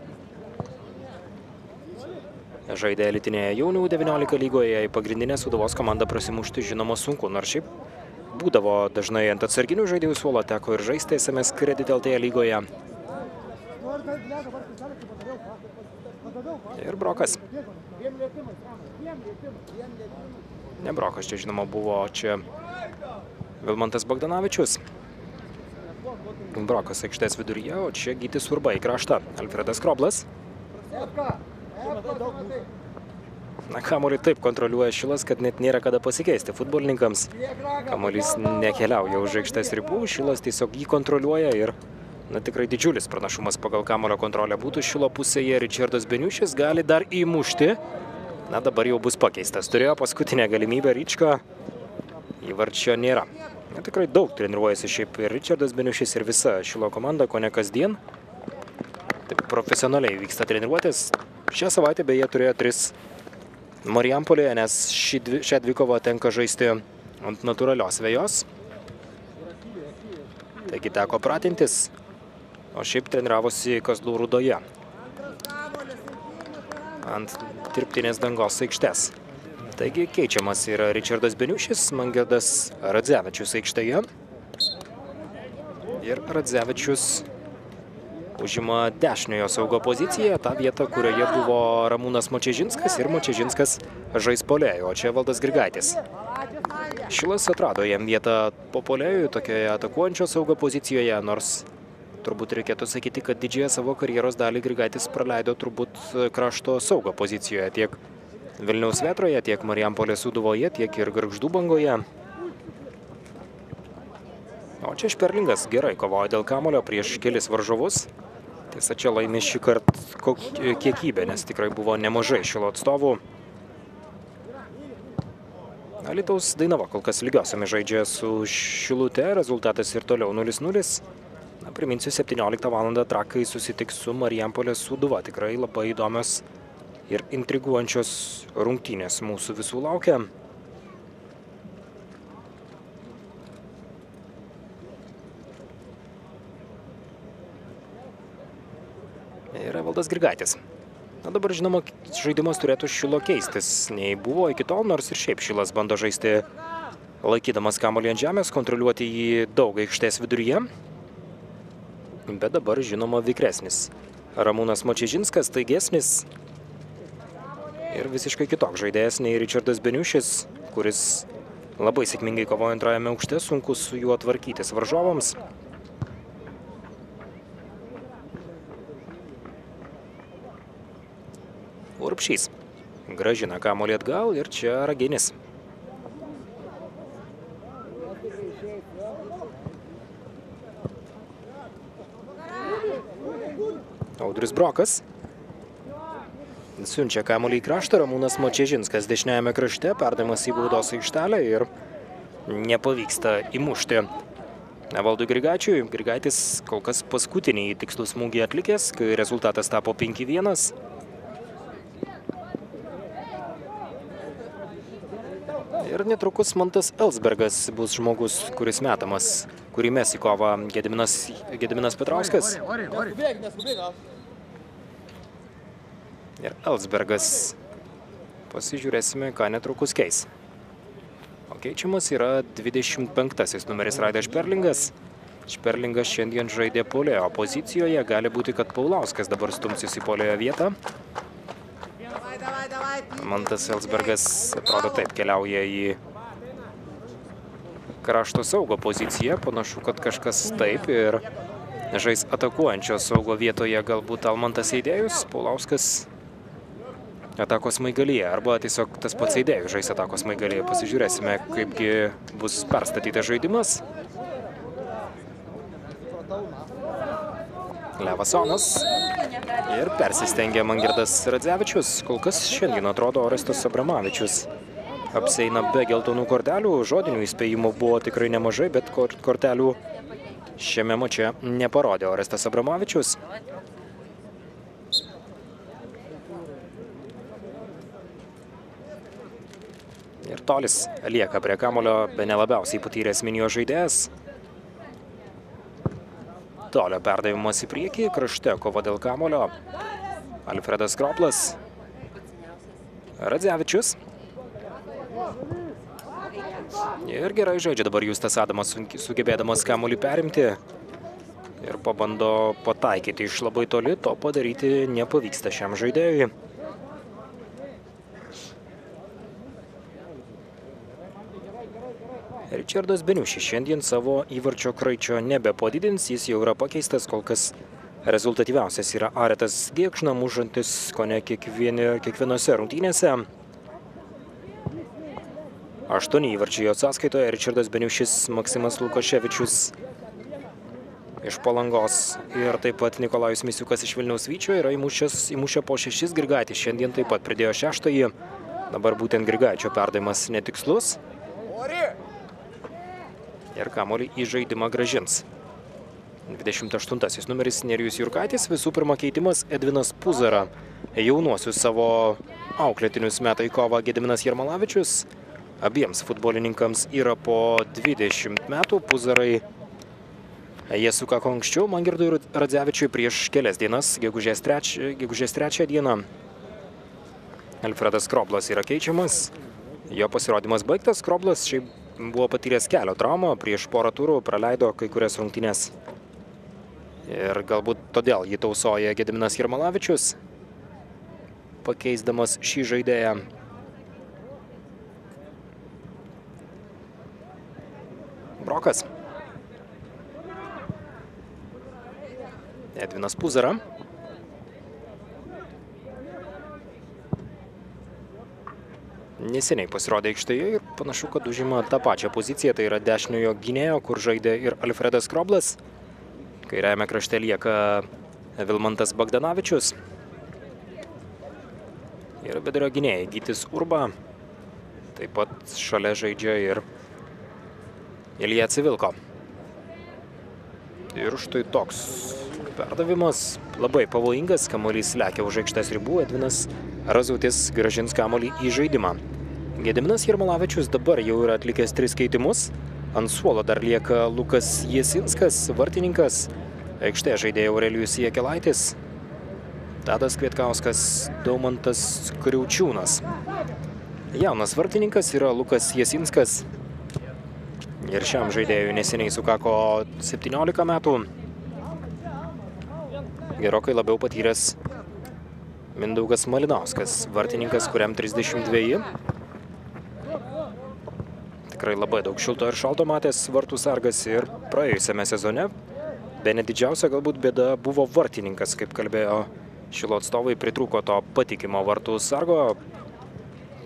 Žaidė elitinėje jaunių 19 lygoje, į pagrindinę Sūduvos komandą prasimušti žinoma sunku, nors šiaip būdavo dažnai ant atsarginių žaidėjų suolo, teko ir žaisti SMS Credit LT lygoje. Ir Brokas. Ne Brokas, čia žinoma buvo čia Vilmantas Bogdanavičius. Brokas aikštės viduryje, o čia Gytis Urba į kraštą. Alfredas Kroblas. Kamuolį taip kontroliuoja Šilas, kad net nėra kada pasikeisti futbolininkams. Kamuolys nekeliauja už aikštės ribų, Šilas tiesiog jį kontroliuoja ir tikrai didžiulis pranašumas pagal kamuolio kontrolę būtų Šilo pusėje. Ričardas Beniušis gali dar įmušti. Dabar jau bus pakeistas. Turėjo paskutinę galimybę Ryčko. Įvarčio nėra. Tikrai daug treniruojasi šiaip ir Ričardas Beniušis ir visa Šilo komanda, ko ne kasdien. Taip profesionaliai vyksta treniruotės. Šią savaitę beje turėjo 3 Marijampolėje, nes šią dvikovą tenka žaisti ant natūralios vejos. Taigi teko pratintis, o šiaip treniravosi Kazlų Rūdoje ant dirbtinės dangos aikštės. Taigi keičiamas yra Ričardas Beniušis, Mangirdas Radzevičius aikštėje. Ir Radzevičius užima dešiniojo saugo poziciją, tą vietą, kurioje buvo Ramūnas Močežinskas ir Močežinskas žais puolėjo, o čia Evaldas Grigaitis. Šilas atrado jam vietą po puolėjų tokioje atakuojančio saugo pozicijoje, nors turbūt reikėtų sakyti, kad didžiąją savo karjeros dalį Grigaitis praleido turbūt krašto saugo pozicijoje tiek Vilniaus Vėtroje, tiek Marijampolės Sūduvoje, tiek ir Gargždų Bangoje. O čia Šperlingas gerai kovojo dėl kamuolio prieš kelis varžovus. Tiesa, čia laimė šį kartą kiekybę, nes tikrai buvo nemažai Šilo atstovų. Alytaus Dainava kol kas lygiosiomis žaidžia su Šilute, rezultatas ir toliau 0-0. Priminsiu, 17 valandą Trakai susitiks su Marijampolės Sūduva. Tikrai labai įdomios ir intriguojančios rungtynės mūsų visų laukia. Ir Evaldas Grigaitis. Na dabar, žinoma, žaidimas turėtų Šilo keistis. Nei buvo iki tol, nors ir šiaip Šilas bando žaisti laikydamas kamuolį ant žemės, kontroliuoti jį daug aikštės viduryje. Bet dabar, žinoma, vikresnis. Ramūnas Močežinskas, taigesnis. Ir visiškai kitoks žaidėjas nei Ričardas Beniušis, kuris labai sėkmingai kovoja antrajame aukšte, sunku su juo tvarkytis varžovams. Urbšys gražina kamuolį atgal ir čia Raginis. Audrius Brokas siunčia kamuolį į kraštą, Ramūnas Močežinskas dešiniajame krašte, perdavimas į baudos aikštelę ir nepavyksta įmušti Evaldui Grigaičiui. Grigaitis kol kas paskutinį tikslų smūgį atlikęs, kai rezultatas tapo 5-1. Ir netrukus Mantas Elsbergas bus žmogus, kuris metamas, kurį mes į kovą Gediminas Petrauskas. Ir Elsbergas. Pasižiūrėsime, ką netrukus keis. O keičiamas yra 25-asis numeris Raidas Šperlingas. Šperlingas šiandien žaidė puolėjo pozicijoje. Gali būti, kad Paulauskas dabar stumsis į puolėjo vietą. Mantas Elsbergas, atrodo, taip keliauja į krašto saugo poziciją. Panašu, kad kažkas taip ir žais atakuojančio saugo vietoje galbūt Almantas Eidėjus. Paulauskas atakos Smaigalyje, arba tiesiog tas pats Eidėjus žais atakos Smaigalyje. Pasižiūrėsime, kaipgi bus perstatytas žaidimas. Levasonas ir persistengia Mangirdas Radzevičius. Kol kas šiandien atrodo Orestas Abramavičius apseina be geltonų kortelių. Žodinių įspėjimų buvo tikrai nemažai, bet kortelių šiame mače neparodė Orestas Abramavičius. Ir Tolis lieka prie kamuolio, bene labiausiai patyręs Minijos žaidėjas. Tolio perdavimas į priekį, krašte kova dėl kamuolio. Alfredas Kroplas. Radzevičius. Ir gerai žaidžia dabar Justas Adamas, sugebėdamas kamuolį perimti. Ir pabando pataikyti iš labai toli, to padaryti nepavyksta šiam žaidėjui. Ričardas Beniušis šiandien savo įvarčio kraičio nebepadidins, jis jau yra pakeistas, kol kas rezultatyviausias yra Aretas Gėkšna, mušantis kone kiekvienose rungtynėse. 8 įvarčiai jo sąskaitoje, Ričardas Beniušis, Maksimas Lukaševičius iš Palangos ir taip pat Nikolajus Misiukas iš Vilniaus Vyčio yra įmušę po 6, Grigaitis šiandien taip pat pridėjo 6. Dabar būtent Grigaičio perdavimas netikslus. Ir kamuolį į žaidimą gražins. 28-asis numeris Nerijus Jurkaitis, visų pirma keitimas Edvinas Puzara. Jaunuosius savo auklėtinius meta į kovą Gediminas Jarmalavičius. Abiems futbolininkams yra po 20 metų. Puzarai jie sukako anksčiau Mangirdui Radzevičiui prieš kelias dienas, gegužės 3 dieną. Alfredas Kroplas yra keičiamas. Jo pasirodymas baigtas. Kroplas šiaip buvo patyręs kelio traumą, prieš porą turų praleido kai kurias rungtynes. Ir galbūt todėl jį tausoja Gediminas Jarmalavičius, pakeisdamas šį žaidėją. Brokas. Edvinas Puzara. Neseniai pasirodė aikštėje ir panašu, kad užima tą pačią poziciją, tai yra dešiniojo gynėjo, kur žaidė ir Alfredas Kroblas. Kairiajame krašte lieka Vilmantas Bagdanavičius. Ir vidurio gynėjai Gytis Urba. Taip pat šalia žaidžia ir Ilija Civilko. Ir štai toks perdavimas, labai pavojingas, kamuolys lekia už aikštės ribų, Edvinas Razutis grąžins kamuolį į žaidimą. Gediminas Jarmalavičius dabar jau yra atlikęs 3 keitimus. Ant suolo dar lieka Lukas Jasinskas, vartininkas, aikštėje žaidėjo Aurelijus Jekelaitis, Tadas Kvietkauskas, Daumantas Kriaučiūnas. Jaunas vartininkas yra Lukas Jasinskas. Ir šiam žaidėjui neseniai sukako 17 metų. Gerokai labiau patyręs Mindaugas Malinauskas, vartininkas, kuriam 32. Tikrai labai daug šilto ir šalto matęs vartų sargas ir praėjusiame sezone. Bene didžiausia galbūt bėda buvo vartininkas, kaip kalbėjo Šilo atstovai, pritrūko to patikimo vartų sargo,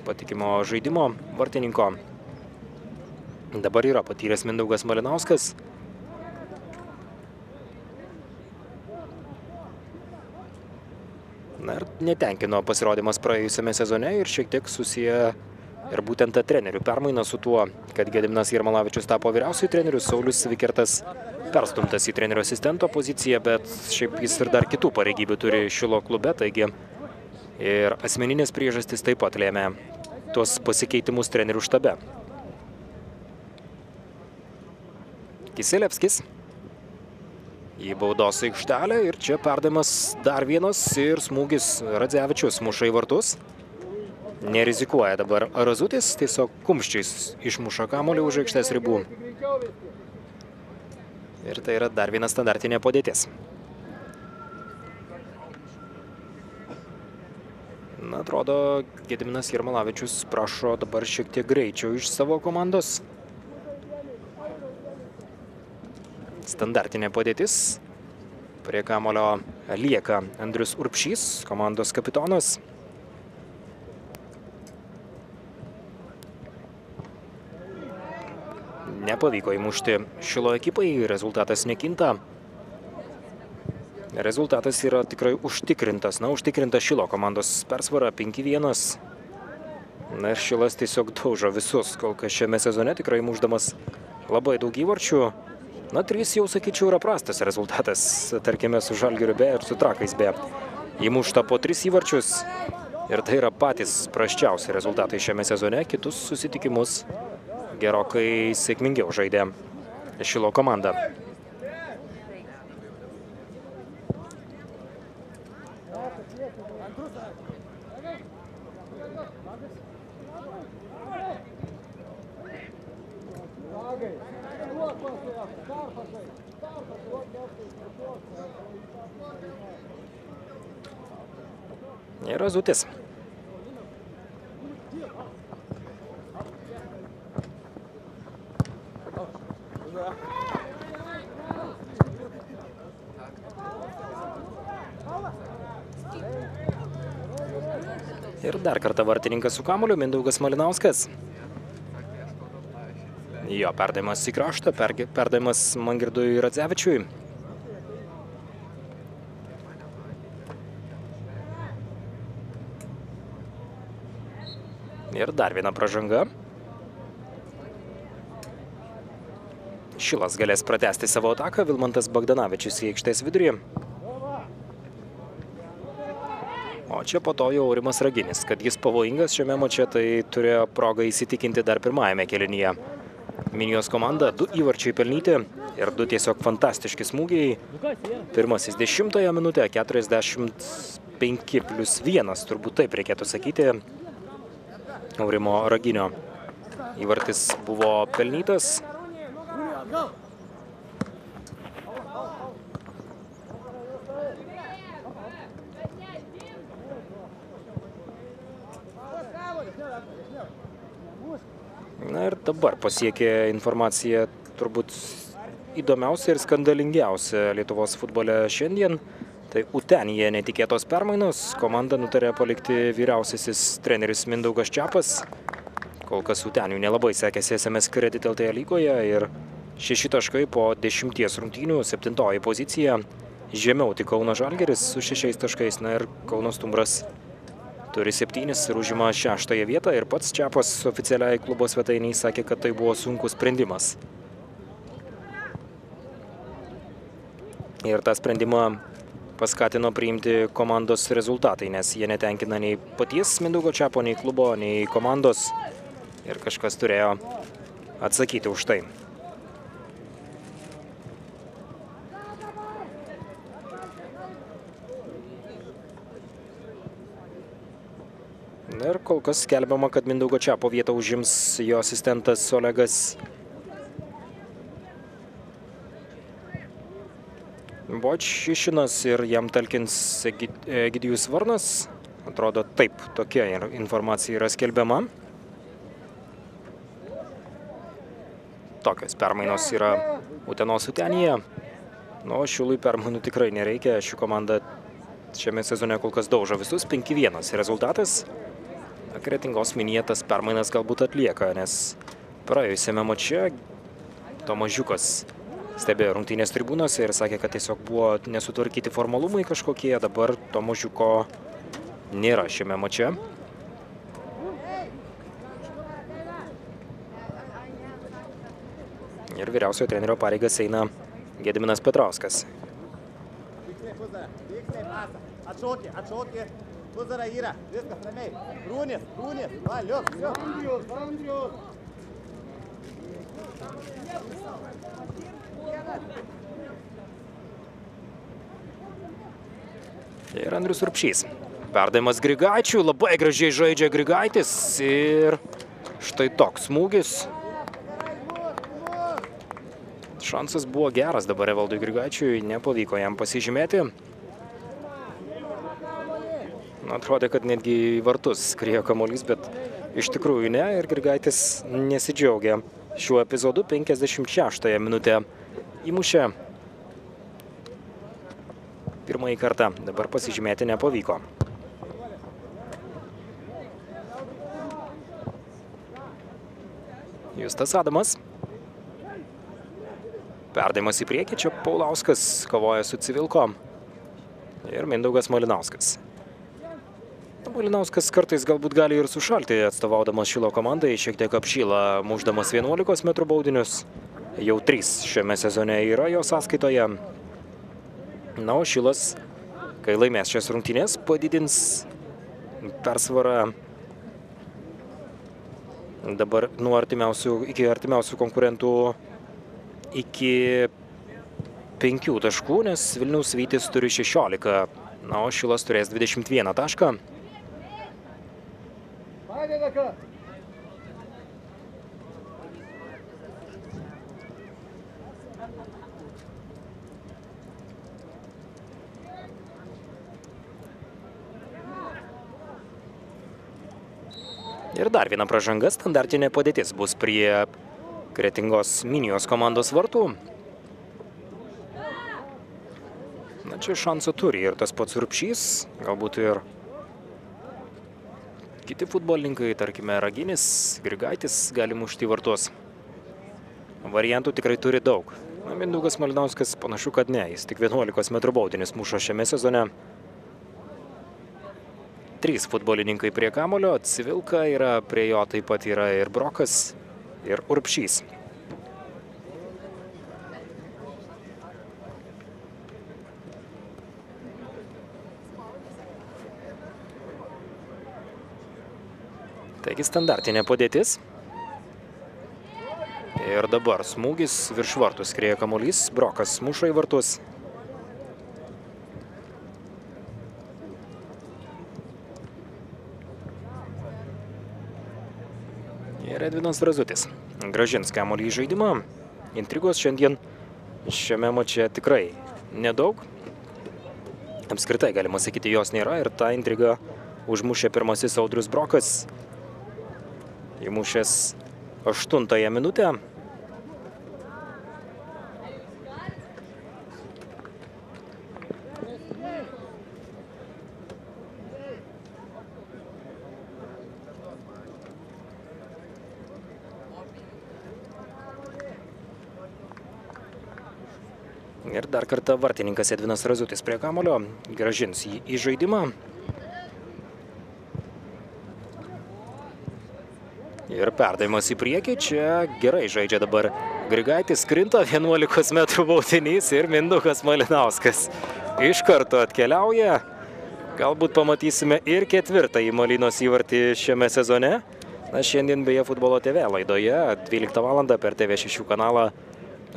patikimo žaidimo vartininko. Dabar yra patyręs Mindaugas Malinauskas. Na ir netenkino pasirodymas praėjusiame sezone ir šiek tiek susiję ir būtent ta trenerių permaina su tuo, kad Gediminas Jarmalavičius tapo vyriausiųjų trenerių, Saulius Vikertas perstumtas į trenerio asistento poziciją, bet šiaip jis ir dar kitų pareigybių turi Šilo klube, taigi ir asmeninės priežastys taip pat lėmė tuos pasikeitimus trenerių štabe. Kiselevskis į baudos aikštelę ir čia perdavimas dar vienas ir smūgis. Radzevičius muša į vartus. Nerizikuoja dabar Razutis, tiesiog kumščiais išmuša kamuolį už aikštės ribų. Ir tai yra dar viena standartinė padėtis. Na, atrodo, Gediminas Jarmalavičius prašo dabar šiek tiek greičiau iš savo komandos. Standartinė padėtis. Prie kamuolio lieka Andrius Urbšys, komandos kapitonas. Nepavyko įmušti Šilo ekipai, rezultatas nekinta. Rezultatas yra tikrai užtikrintas. Na, užtikrinta Šilo komandos persvara 5-1. Na ir Šilas tiesiog daužo visus, kol kas šiame sezone, tikrai mušdamas labai daug įvarčių. Na, 3 jau, sakyčiau, yra prastas rezultatas, tarkime, su Žalgiriu B ir su Trakais B. Įmušta po 3 įvarčius ir tai yra patys prasčiausi rezultatai šiame sezone. Kitus susitikimus gerokai sėkmingiau žaidė Šilo komanda. Ir Razutis. Ir dar kartą vartininkas su kamuoliu, Mindaugas Malinauskas. Jo perdavimas į kraštą, perdavimas Mangirdui Radzevičiui. Ir dar viena pražanga. Šilas galės pratęsti savo ataką, Vilmantas Bagdanavičius į aikštės vidurį. O čia po to jau Aurimas Raginis, kad jis pavojingas šiame mače, tai turėjo progą įsitikinti dar pirmajame kėlinyje. Minijos komanda 2 įvarčiai pelnyti ir 2 tiesiog fantastiški smūgiai. Pirmasis 10-ąją minutę, 45+1, turbūt taip reikėtų sakyti. Aurimo Raginio įvartis buvo pelnytas. Na ir dabar pasiekė informacija turbūt įdomiausia ir skandalingiausia Lietuvos futbole šiandien. Tai Utenyje netikėtos permainos. Komanda nutarė palikti vyriausiasis treneris Mindaugas Čiapas. Kol kas Utenių nelabai sekėsi SMS Credit LT lygoje ir 6 taškai po 10 rungtynių, 7 pozicija. Žemiau tik Kauno Žalgiris su 6 taškais, na ir Kauno Stumbras turi 7 ir užima 6 vietą. Ir pats Čiapas oficialiai klubo svetainiai sakė, kad tai buvo sunkus sprendimas. Ir tą sprendimą paskatino priimti komandos rezultatai, nes jie netenkina nei paties Mindaugo Čiapo, nei klubo, nei komandos. Ir kažkas turėjo atsakyti už tai. Ir kol kas skelbiama, kad Mindaugo Čiapo vietą užims jo asistentas Olegas Bočišinas ir jam talkins Egidijus Varnas. Atrodo taip, tokia informacija yra skelbiama. Tokios permainos yra Utenos Utenyje. Nu, Šilui permainų tikrai nereikia. Ši komanda šiame sezone kol kas daužo visus. 5-1 rezultatas. Kretingos minėtas permainas galbūt atlieka, nes praėjusiame mače Tomažiukas stebėjo rungtynės tribūnose ir sakė, kad tiesiog buvo nesutvarkyti formalumai kažkokie. Dabar Tomažiuko nėra šiame mače. Ir vyriausiojo trenerio pareigas eina Gediminas Petrauskas. Uzara yra, viskas ramiai. Rūnis, va, liuk. Ir Andrius Urbšys. Perdavimas Grigaičiui, labai gražiai žaidžia Grigaitis ir štai toks smūgis. Šansas buvo geras dabar Evaldui Grigaičiui, nepavyko jam pasižymėti. Atrodė, kad netgi į vartus skriejo kamuolys, bet iš tikrųjų ne. Ir Grigaitis nesidžiaugia šiuo epizodu. 56 minutę įmušė. Pirmąjį kartą dabar pasižymėti nepavyko. Justas Adamas. Perdavimas į priekį. Čia Paulauskas kovoja su Civilko. Ir Mindaugas Malinauskas. Malinauskas kartais galbūt gali ir sušalti, atstovaudamas Šilo komandai. Šiek tiek apšyla, mušdamas 11 metrų baudinius. Jau 3 šiame sezone yra jo sąskaitoje. Na, o Šilas, kai laimės šias rungtynės, padidins persvarą dabar nuo iki artimiausių konkurentų iki 5 taškų, nes Vilniaus Vytis turi 16. Na, o Šilas turės 21 tašką. Ir dar viena pražanga, standartinė padėtis bus prie Kretingos Minijos komandos vartų. Na, čia šansą turi ir tas pats Urbšys, galbūt ir kiti futbolininkai, tarkime Raginis, Grigaitis gali mušti vartus. Variantų tikrai turi daug. Na, Mindaugas Malinauskas panašu, kad ne, jis tik 11 metrų baudinius mušo šiame sezone. 3 futbolininkai prie kamulio, Civilka yra, prie jo taip pat yra ir Brokas, ir Urbšys. Taigi standartinė padėtis. Ir dabar smūgis virš vartų skrieja kamuolys, Brokas muša į vartus. Ir Edvinas Razutis gražins kamuolį į žaidimą. Intrigos šiandien šiame mače tikrai nedaug. Apskritai, galima sakyti, jos nėra. Ir tą intrigą užmušė pirmasis Audrius Brokas. Įmušęs 8 minutę. Ir dar kartą vartininkas Edvinas Razutis prie kamulio, grąžins jį į žaidimą. Ir perdavimas į priekį, čia gerai žaidžia dabar Grigaitis, krinta 11 metrų baudinys ir Mindaugas Malinauskas iš karto atkeliauja. Galbūt pamatysime ir ketvirtąjį Malinos įvartį šiame sezone. Na, šiandien beje Futbolo TV laidoje 12 valandą per TV6 kanalą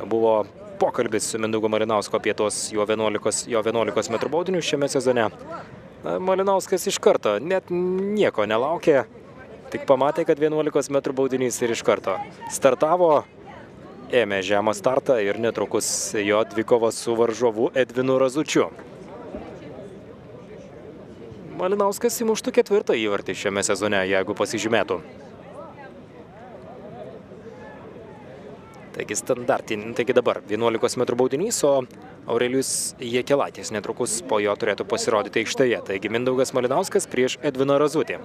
buvo pokalbis su Mindaugu Malinausko apie tos jo 11 metrų baudinių šiame sezone. Malinauskas iš karto net nieko nelaukė, tik pamatė, kad 11 metrų baudinys ir iš karto startavo, ėmė žemą startą ir netrukus jo dvikova su varžovu Edvinu Razučiu. Malinauskas įmuštų ketvirtą įvartį šiame sezone, jeigu pasižymėtų. Taigi dabar 11 metrų baudinys, o Aurelijus Jekelaitis netrukus po jo turėtų pasirodyti aikštėje. Taigi Mindaugas Malinauskas prieš Edviną Razutį.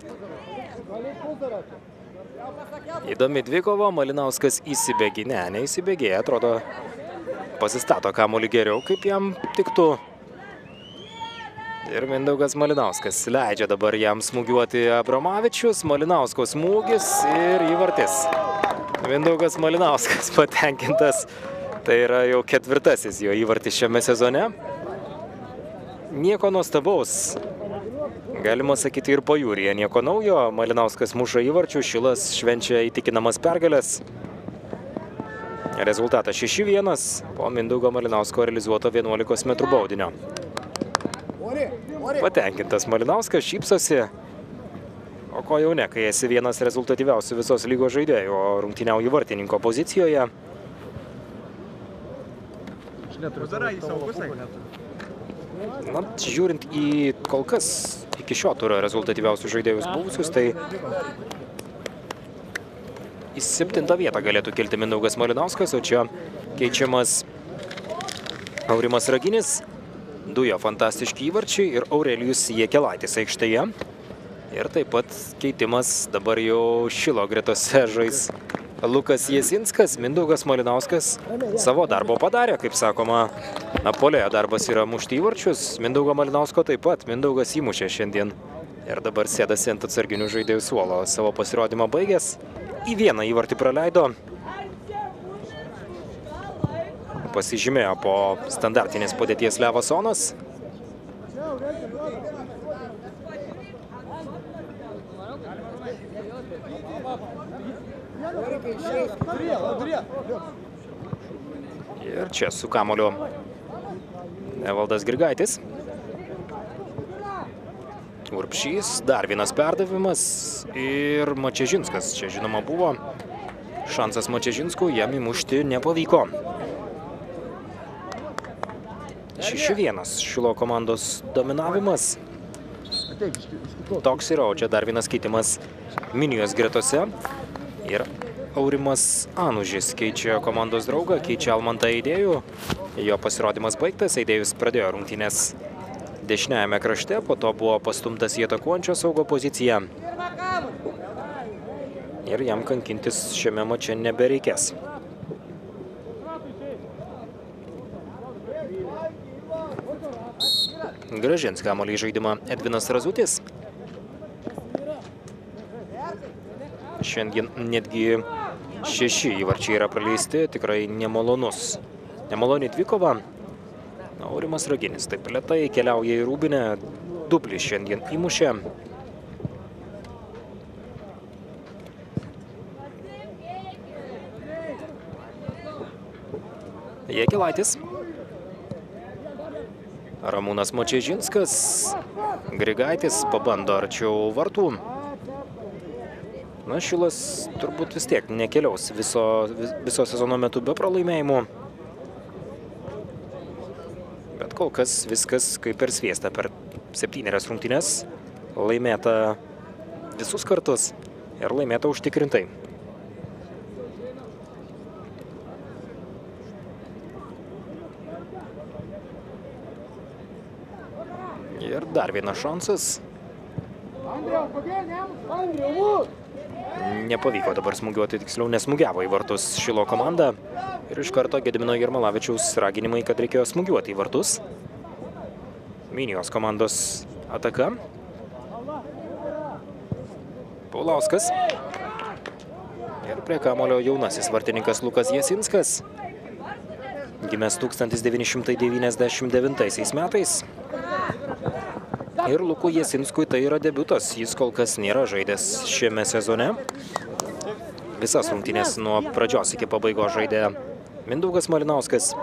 Įdomi dvikova, Malinauskas neįsibėgėja, atrodo pasistato kamuolį geriau, kaip jam tiktų. Ir Mindaugas Malinauskas leidžia dabar jam smūgiuoti Abramavičius, Malinausko smūgis ir įvartis. Mindaugas Malinauskas patenkintas, tai yra jau ketvirtasis jo įvartis šiame sezone. Nieko nuostabaus, galima sakyti ir pajūryje nieko naujo. Malinauskas muša įvarčių, Šilas švenčia įtikinamas pergalės. Rezultatas 6-1 po Mindaugo Malinausko realizuoto 11 metrų baudinio. Patenkintas Malinauskas, šypsosi. O ko jau ne, kai esi vienas rezultatyviausių visos lygos žaidėjų, o rungtyniauji vartininko pozicijoje. Na, žiūrint į kol kas iki šio turo rezultatyviausių žaidėjus buvusius, tai į 7. vietą galėtų kilti Mindaugas Malinauskas, o čia keičiamas Aurimas Raginis, du jo fantastiški įvarčiai ir Aurelijus Jekelaitis aikštėje. Ir taip pat keitimas dabar jau Šilo gretose žais Lukas Jasinskas. Mindaugas Malinauskas savo darbo padarė, kaip sakoma. Puolėjo darbas yra mušti įvarčius. Mindaugo Malinausko taip pat. Mindaugas įmušė šiandien. Ir dabar sėdasi ant atsarginių žaidėjų suolo. Savo pasirodymą baigęs. Į vieną įvartį praleido. Pasižymėjo po standartinės padėties Levasonas. Ir čia su kamuoliu Evaldas Grigaitis. Urbšys, dar vienas perdavimas ir Mačežinskas. Čia žinoma buvo šansas Mačežinskų, jam įmušti nepavyko. 6-1 Šilo komandos dominavimas. Toks yra, o čia dar vienas keitimas Minijos gretose. Ir Aurimas Anužis keičia komandos draugą, keičia Almantą Eidėjų. Jo pasirodymas baigtas, Eidėjus pradėjo rungtynės dešiniajame krašte, po to buvo pastumtas į atakuojančio saugo poziciją. Ir jam kankintis šiame mače nebereikės. Grąžins kamuolį į žaidimą Edvinas Razutis. Šiandien netgi 6 įvarčiai yra praleisti, tikrai nemaloni dvikova. Aurimas Raginis taip lėtai keliauja į Rūbinę, dublį šiandien įmušė. Jekelaitis. Ramūnas Mačežinskas. Grigaitis pabando arčiau vartų. Na, Šilas turbūt vis tiek nekeliaus viso sezono metu be pralaimėjimų. Bet kol kas viskas kaip per sviestą, per 7 rungtynes. Laimėta visus kartus ir laimėta užtikrintai. Ir dar vienas šansas. Nepavyko dabar smūgiuoti, tiksliau nesmūgiavo į vartus Šilo komanda. Ir iš karto Gedimino Jarmalavičiaus raginimai, kad reikėjo smūgiuoti į vartus. Minijos komandos ataka. Paulauskas. Ir prie kamulio jaunasis vartininkas Lukas Jasinskas. Gimęs 1999 metais. Ir Lukui Jasinskui tai yra debiutas. Jis kol kas nėra žaidęs šiame sezone. Visas rungtynės nuo pradžios iki pabaigos žaidė Mindaugas Malinauskas.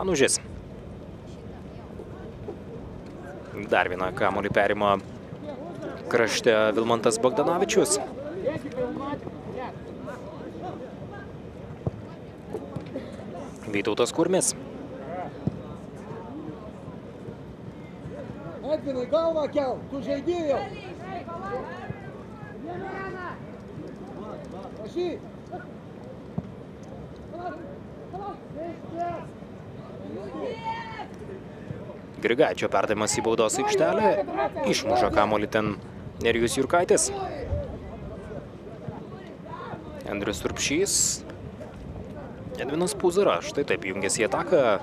Anužis. Dar vieną kamuolį perima krašte Vilmantas Bogdanovičius. Vytautas Kurmis. Edvinai, galvą kel, tu žaidėjau. Prašy. Grigaičio perdavimas į baudos aikštelę. Išmuša kamuolį ten Nerijus Jurkaitis. Andrius Urbšys. Edvinas Puzara. Štai taip jungiasi į ataką.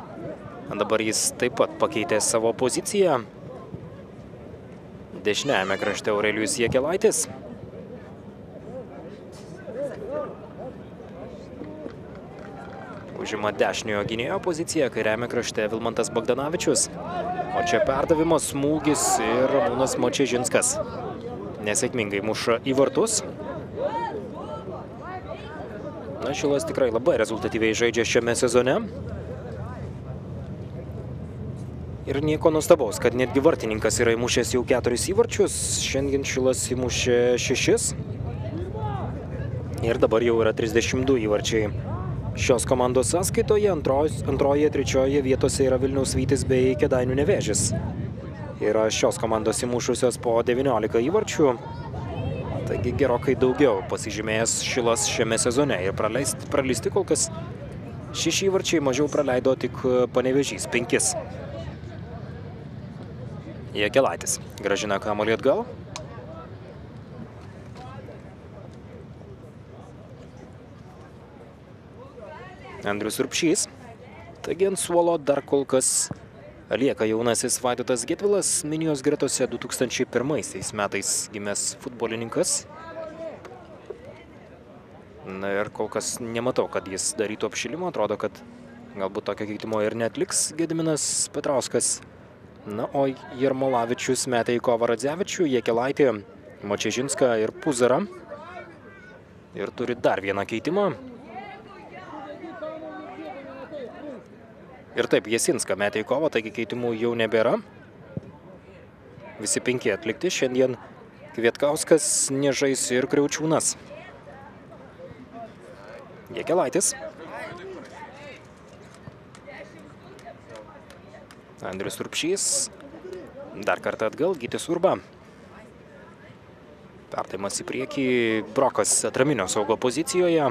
Dabar jis taip pat pakeitė savo poziciją. Dešiniajame krašte Aurelijus Jėgelaitis. Užima dešiniojo gynėjo poziciją, kairiame krašte Vilmantas Bogdanovičius. O čia perdavimas, smūgis ir Ramūnas Močežinskas. Nesėkmingai muša į vartus. Na, Šilas tikrai labai rezultatyviai žaidžia šiame sezone. Ir nieko nuostabaus, kad netgi vartininkas yra įmušęs jau 4 įvarčius. Šiandien Šilas įmušė 6. Ir dabar jau yra 32 įvarčiai. Šios komandos sąskaitoje antroje, trečioje vietose yra Vilniaus Vytis bei Kėdainių Nevėžis. Yra šios komandos įmušusios po 19 įvarčių. Taigi gerokai daugiau pasižymėjęs Šilas šiame sezone. Ir praleisti kol kas 6 įvarčiai, mažiau praleido tik Panevėžys 5. Jėgelaitis grąžina kamuolį atgal. Andrius Urbšys. Taigi ant suolo dar kol kas lieka jaunasis Vaidotas Gedvilas, Minijos gretose 2001 metais gimęs futbolininkas. Na ir kol kas nematau, kad jis darytų apšilimą. Atrodo, kad galbūt tokio keitimo ir neatliks Gediminas Petrauskas. Na, o Jarmalavičius metė į kovą Radzevičių, Jėgelaitį, Močežinską ir Puzarą. Ir turi dar vieną keitimą. Ir taip, Jasinską metė į kovą, taigi keitimų jau nebėra. Visi 5 atlikti. Šiandien Kvietkauskas, Nežais ir Kriaučiūnas. Jėgelaitis. Andrius Urbšys. Dar kartą atgal, Gytis Urba. Perdavimas į priekį, Brokas atraminio saugo pozicijoje.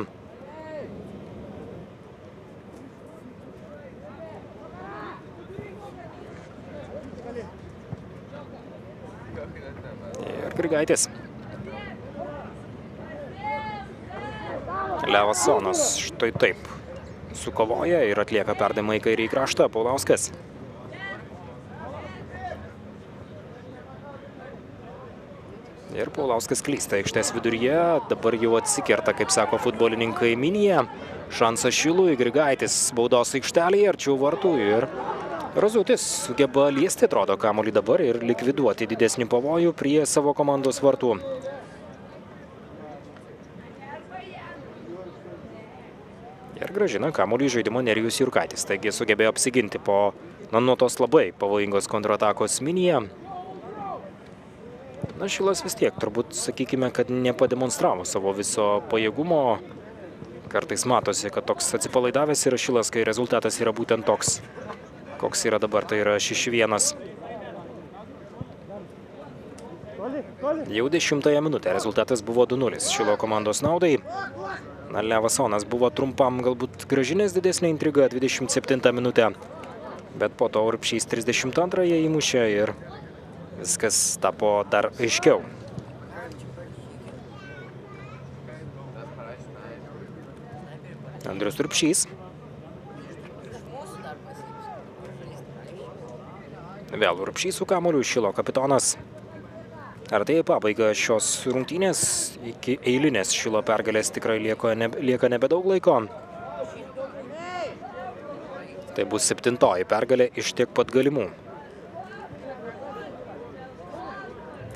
Ir Grigaitis. Levasonas štai taip sukovoja ir atlieka perdavimą į kairį kraštą. Paulauskas. Ir Paulauskas klysta aikštės viduryje. Dabar jau atsikerta, kaip sako futbolininkai, Minija. Šansas Šilui, Grigaitis baudos aikštelėje, arčiau vartų ir Razutis sugeba liesti, atrodo, kamuolį dabar ir likviduoti didesnį pavojų prie savo komandos vartų. Ir grąžina kamuolį žaidimo Nerijus Jurkaitis. Taigi sugebėjo apsiginti po nuo tos labai pavojingos kontratakos Minija. Na, Šilas vis tiek, turbūt, sakykime, kad nepademonstravo savo viso pajėgumo. Kartais matosi, kad toks atsipalaidavęs yra Šilas, kai rezultatas yra būtent toks, koks yra dabar, tai yra 6-1. Jau 10 minutę rezultatas buvo 2-0 Šilo komandos naudai. Na, Levasonas buvo trumpam galbūt grąžinęs didesnę intrigą 27 minutę, bet po to Urbšys 32-ąją įmušė ir viskas tapo dar aiškiau. Andrius Urbšys. Vėl Urbšys su kamuoliu, Šilo kapitonas. Artėja pabaiga šios rungtynės, iki eilinės Šilo pergalės tikrai lieka nebedaug laiko. Tai bus 7-oji pergalė iš tiek pat galimų.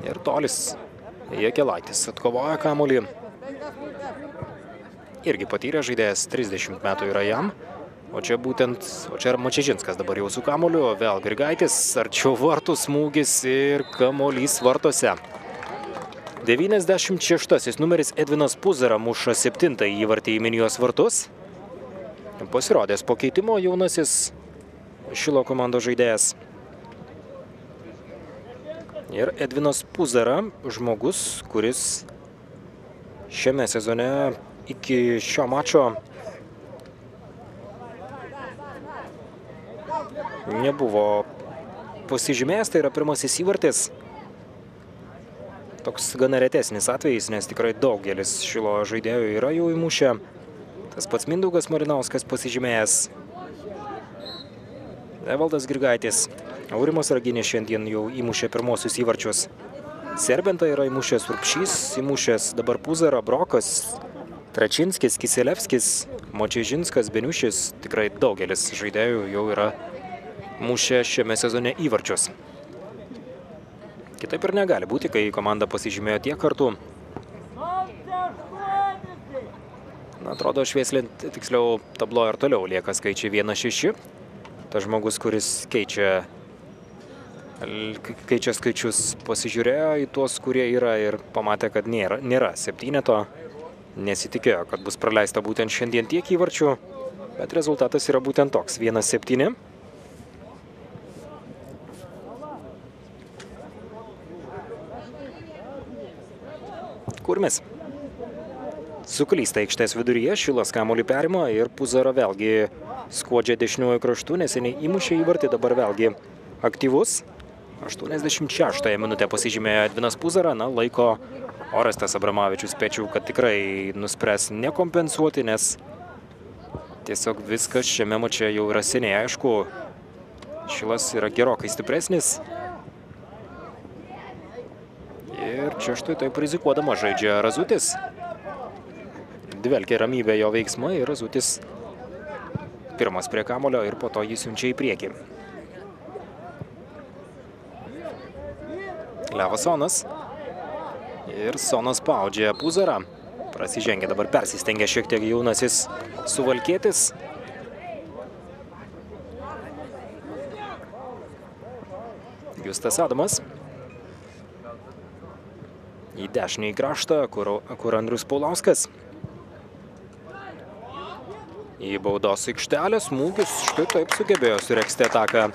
Ir Tolis Jakelaitis atkovoja kamuolį. Irgi patyrė žaidėjas, 30 metų yra jam. O čia Mačežinskas dabar jau su kamuoliu, vėl Grigaitis, arčiau vartų smūgis ir kamuolys vartuose. 96-asis numeris Edvinas Puzara muša 7-ąjį įvartį į Minijos vartus. Pasirodęs po keitimo jaunasis Šilo komandos žaidėjas. Ir Edvinas Puzara, žmogus, kuris šiame sezone iki šio mačo nebuvo pasižymėjęs, tai yra pirmasis įvartis. Toks gana retesnis atvejis, nes tikrai daugelis Šilo žaidėjų yra jau įmušę. Tas pats Mindaugas Marinauskas pasižymėjęs. Evaldas Grigaitis. Aurimas Raginis šiandien jau įmušė pirmosius įvarčius. Serbenta yra įmušęs Urbšys, įmušęs dabar Puzara, Brokas, Tračinskis, Kiselevskis, Mačežinskas, Beniušis. Tikrai daugelis žaidėjų jau yra mušė šiame sezone įvarčius. Kitaip ir negali būti, kai komanda pasižymėjo tiek kartų. Atrodo, švieslint, tiksliau, tablo ir toliau lieka skaičiai 1-6. Tas žmogus, kuris keičia skaičius, pasižiūrėjo į tuos, kurie yra ir pamatė, kad nėra septyneto. Nesitikėjo, kad bus praleista būtent šiandien tiek įvarčių, bet rezultatas yra būtent toks, 1-7. Kurmis suklysta aikštės viduryje, Šilas kamuolį perima ir Puzara vėlgi skuodžia dešiniuoju kraštu, neseniai įmušė įvartį, dabar vėlgi aktyvus. 86-ąją minutę pasižymėjo Edvinas Puzara, na, laiko Orestas Abramavičius, spėčiau, kad tikrai nuspręs nekompensuoti, nes tiesiog viskas šiame mače jau yra seniai aišku. Šilas yra gerokai stipresnis. Ir čia štai taip rizikuodama žaidžia Razutis. Dvelkia ramybė jo veiksmai ir Razutis pirmas prie kamulio ir po to jį siunčia į priekį. Levasonas. Ir Sonas spaudžia Puzarą. Prasižengia, dabar persistengia šiek tiek jaunasis Suvalkietis. Justas Adamas. Į dešinį kraštą, kur Andrius Paulauskas. Į baudos aikštelę smūgis, štai taip sugebėjo suregzti ataką.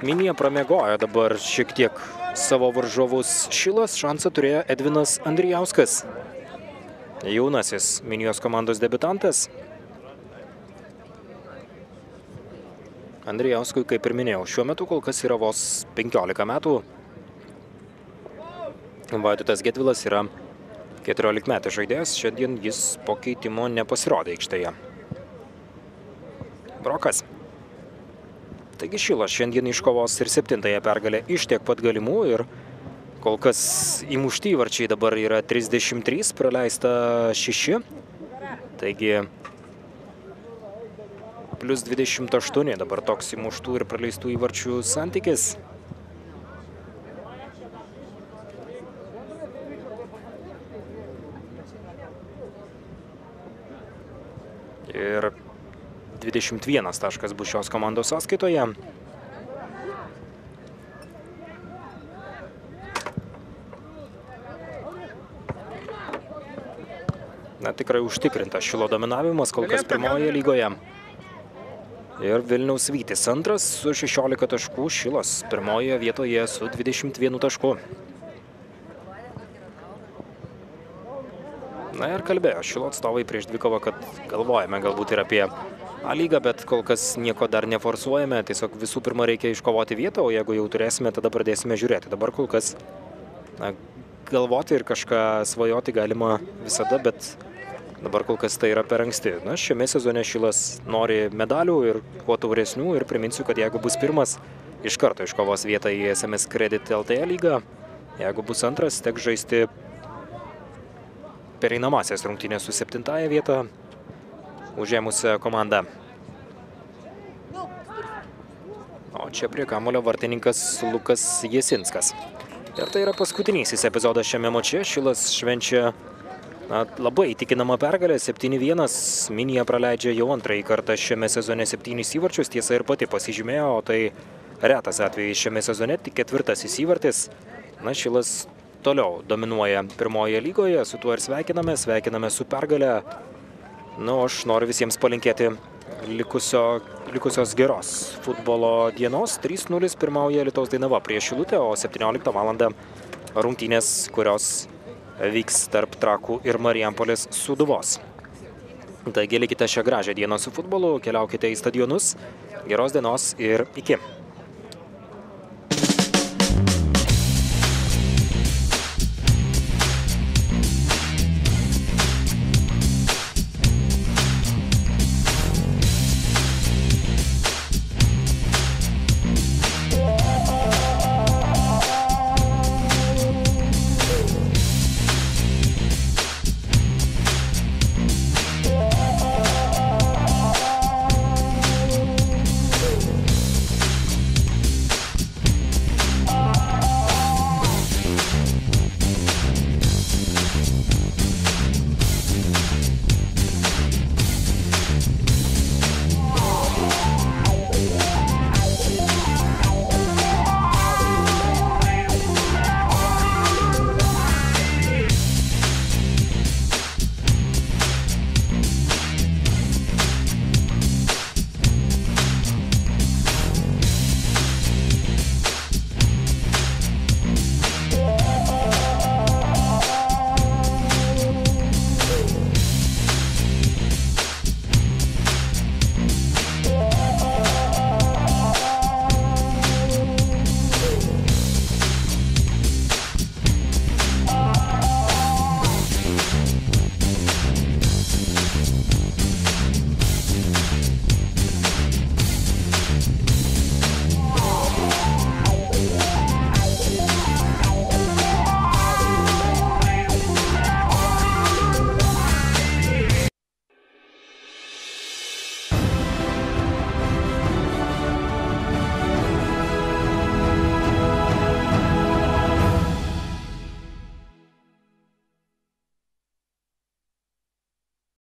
Minija pramiegojo dabar šiek tiek savo varžovus. Šilas šansą turėjo Edvinas Andrijauskas. Jaunasis Minijos komandos debiutantas. Andrijauskui, kaip ir minėjau, šiuo metu kol kas yra vos 15 metų. Vaidotas Gedvilas yra 14 metų žaidėjas, šiandien jis po keitimo nepasirodė aikštėje. Brokas. Taigi Šilas šiandien iškovos ir 7-ąją pergalę iš tiek pat galimų ir kol kas įmušti įvarčiai dabar yra 33, praleista 6. Taigi plus 28 dabar toks įmuštų ir praleistų įvarčių santykis. Ir 21 taškas bus šios komandos sąskaitoje. Na, tikrai užtikrintas Šilo dominavimas kol kas pirmoje lygoje. Ir Vilniaus Vytis antras su 16 taškų, Šilas pirmoje vietoje su 21 tašku. Na ir kalbėjo Šilo atstovai prieš dvikovą, kad galvojame galbūt ir apie A lygą, bet kol kas nieko dar neforsuojame. Tiesiog visų pirma reikia iškovoti vietą, o jeigu jau turėsime, tada pradėsime žiūrėti. Dabar kol kas galvoti ir kažką svajoti galima visada, bet dabar kol kas tai yra per anksti. Na, šiame sezone Šilas nori medalių ir kuo tauresnių ir priminsiu, kad jeigu bus pirmas, iš karto iškovos vietą į SMS Credit LTE lygą. Jeigu bus antras, teks žaisti pereinamasias rungtynės su 7-ąją vietą užėmusią komandą. O čia prie kamuolio vartininkas Lukas Jasinskas. Ir tai yra paskutinysis epizodas šiame mače. Šilas švenčia labai įtikinamą pergalę, 7-1. Minija praleidžia jau antrąjį kartą šiame sezone 7 įvarčius, tiesa ir pati pasižymėjo, o tai retas atvejis šiame sezone, tik 4-asis įvartis. Na, Šilas toliau dominuoja pirmoje lygoje, su tuo ir sveikiname su pergalę. Na, aš noriu visiems palinkėti likusios geros futbolo dienos. 3-0 pirmauja Alytaus Dainava prieš Šilutę, o 17 valandą rungtynės, kurios vyks tarp Trakų ir Marijampolės Sūduvos. Taigi likite šią gražią dieną su futbolu, keliaukite į stadionus. Geros dienos ir iki.